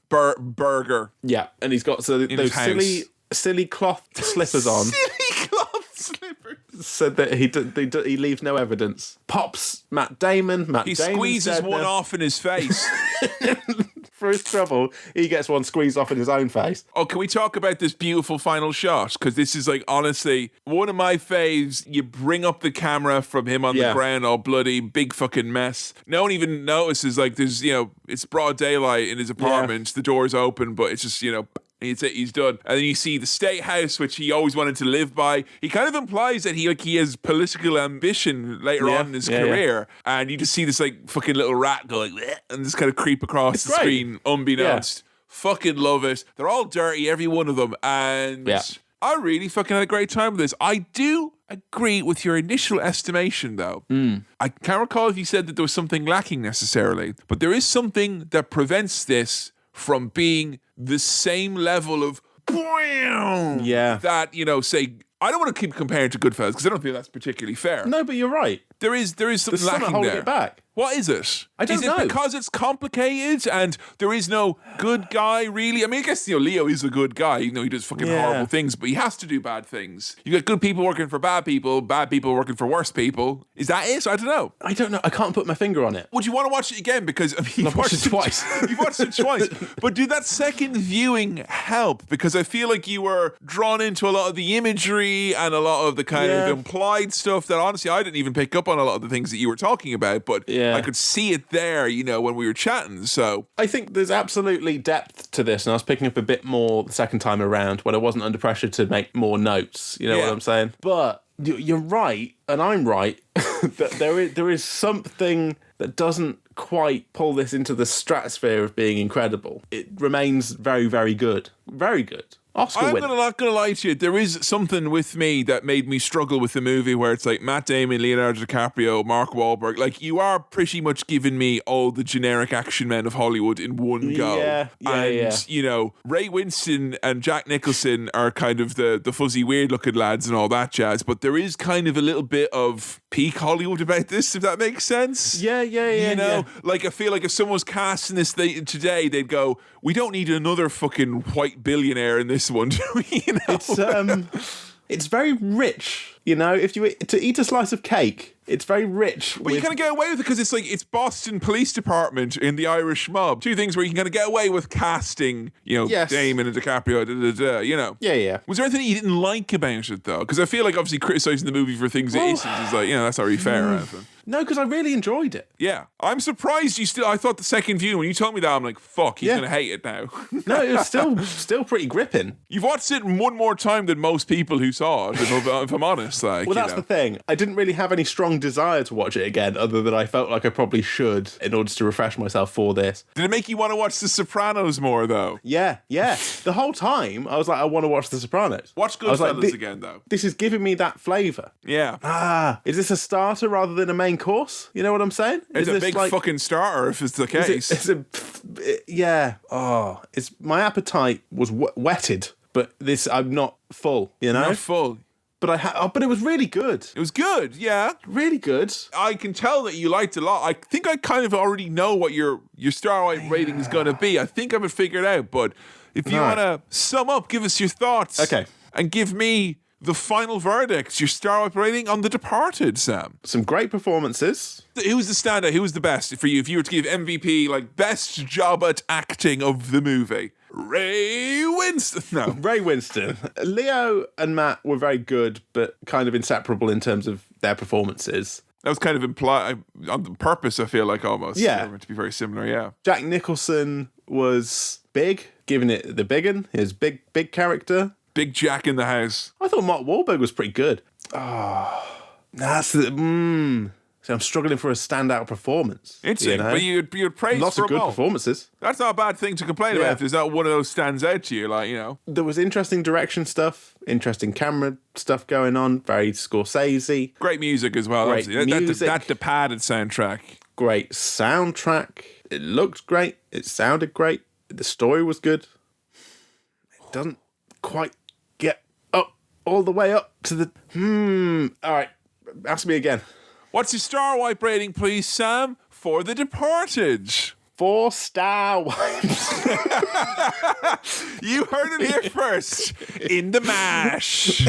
burger. Yeah, and he's got those silly cloth slippers on. Silly cloth slippers. Said that he leaves no evidence. Pops Matt Damon. He squeezes one off in his face. For his trouble, he gets one squeezed off in his own face. Oh, can we talk about this beautiful final shot? Because this is, like, honestly, one of my faves. You bring up the camera from him on the ground, all bloody, big fucking mess. No one even notices, like, there's, it's broad daylight in his apartment. The door's open, but it's just, he's done. And then you see the State House, which he always wanted to live by. He kind of implies that he has political ambition later on in his career. And you just see this like fucking little rat going and just kind of creep across the screen unbeknownst. fucking love it. They're all dirty, every one of them. And I really fucking had a great time with this. I do agree with your initial estimation, though. I can't recall if you said that there was something lacking necessarily, but there is something that prevents this from being the same level of that, say, I don't want to keep comparing to Goodfellas because I don't think that's particularly fair. No, but you're right. There is something lacking holding there. It back. What is it? I don't know. Is it because it's complicated and there is no good guy, really? I mean, I guess, Leo is a good guy, even though he does fucking horrible things, but he has to do bad things. You got good people working for bad people working for worse people. Is that it? I don't know. I don't know. I can't put my finger on it. Would you want to watch it again? Because I've watched it twice. You've watched it twice. But did that second viewing help? Because I feel like you were drawn into a lot of the imagery and a lot of the kind of implied stuff that honestly I didn't even pick up on a lot of the things that you were talking about, but I could see it there, when we were chatting. So I think there's absolutely depth to this, and I was picking up a bit more the second time around when I wasn't under pressure to make more notes. You know what I'm saying? But you're right, and I'm right, that there is something that doesn't quite pull this into the stratosphere of being incredible. It remains very, very good. Very good. Oscar winner. I'm not going to lie to you. There is something with me that made me struggle with the movie where it's like Matt Damon, Leonardo DiCaprio, Mark Wahlberg. Like, you are pretty much giving me all the generic action men of Hollywood in one go. And, Ray Winston and Jack Nicholson are kind of the fuzzy, weird-looking lads and all that jazz. But there is kind of a little bit of peak Hollywood about this, if that makes sense. Yeah. Like, I feel like if someone was casting this today, they'd go, we don't need another fucking white billionaire in this one, do we? It's very rich. If you to eat a slice of cake, it's very rich. But you kind of get away with it because it's like it's Boston Police Department in the Irish Mob. Two things where you can kind of get away with casting, Damon and DiCaprio, Yeah. Was there anything you didn't like about it though? Because I feel like obviously criticizing the movie for things it isn't is like, that's not really fair or anything. No, because I really enjoyed it. Yeah. I'm surprised I thought the second view, when you told me that, I'm like, fuck, he's going to hate it now. No, it was still pretty gripping. You've watched it one more time than most people who saw it, if I'm honest. Like, well, that's the thing. I didn't really have any strong desire to watch it again, other than I felt like I probably should in order to refresh myself for this. Did it make you want to watch The Sopranos more, though? Yeah. The whole time, I was like, I want to watch The Sopranos. Watch Goodfellas again, though. This is giving me that flavour. Yeah. Is this a starter rather than a main course? You know what I'm saying? It's a big fucking starter if it's the case. My appetite was whetted, but I'm not full, Not full. But but it was really good. It was good, yeah. Really good. I can tell that you liked it a lot. I think I kind of already know what your star rating is going to be. I think I have it figured out, but if you want to sum up, give us your thoughts. Okay. And give me the final verdict, your star rating on The Departed, Sam. Some great performances. Who was the standout? Who was the best for you? If you were to give MVP, like, best job at acting of the movie. Ray Winston. No. Ray Winston. Leo and Matt were very good, but kind of inseparable in terms of their performances. That was kind of implied on purpose, I feel like, almost. Yeah. To be very similar, yeah. Jack Nicholson was big, giving it the big un. His big character. Big Jack in the house. I thought Mark Wahlberg was pretty good. That's the... So I'm struggling for a standout performance. Interesting, but you'd praise lots for of good all. performances. That's not a bad thing to complain about if there's not one of those stands out to you, like, There was interesting direction stuff, interesting camera stuff going on, very Scorsese. Great music as well, Great obviously. music. That Departed soundtrack. Great soundtrack. It looked great. It sounded great. The story was good. It doesn't quite get up all the way up to the... All right, ask me again. What's your star wipe rating, please, Sam, for The Departed? 4-star wipes. You heard it here first. In the mash.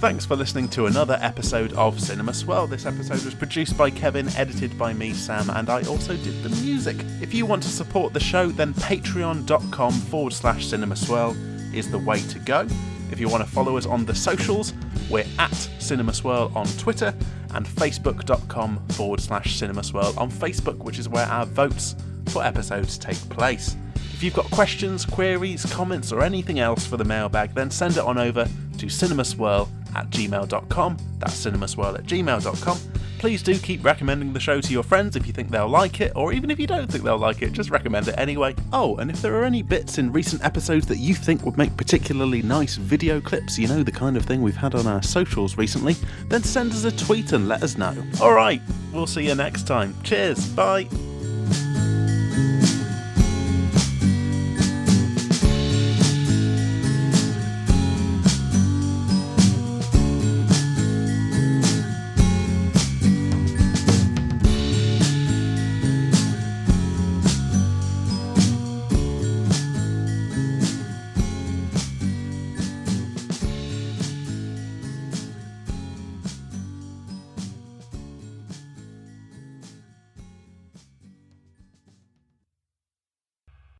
Thanks for listening to another episode of Cinema Swirl. This episode was produced by Kevin, edited by me, Sam, and I also did the music. If you want to support the show, then patreon.com/Cinema Swirl is the way to go. If you want to follow us on the socials, we're at Cinema Swirl on Twitter and facebook.com/Cinema Swirl on Facebook, which is where our votes for episodes take place. If you've got questions, queries, comments, or anything else for the mailbag, then send it on over to cinemaswirl@gmail.com. That's cinemaswirl@gmail.com. Please do keep recommending the show to your friends if you think they'll like it, or even if you don't think they'll like it, just recommend it anyway. Oh, and if there are any bits in recent episodes that you think would make particularly nice video clips, you know, the kind of thing we've had on our socials recently, then send us a tweet and let us know. Alright, we'll see you next time. Cheers, bye.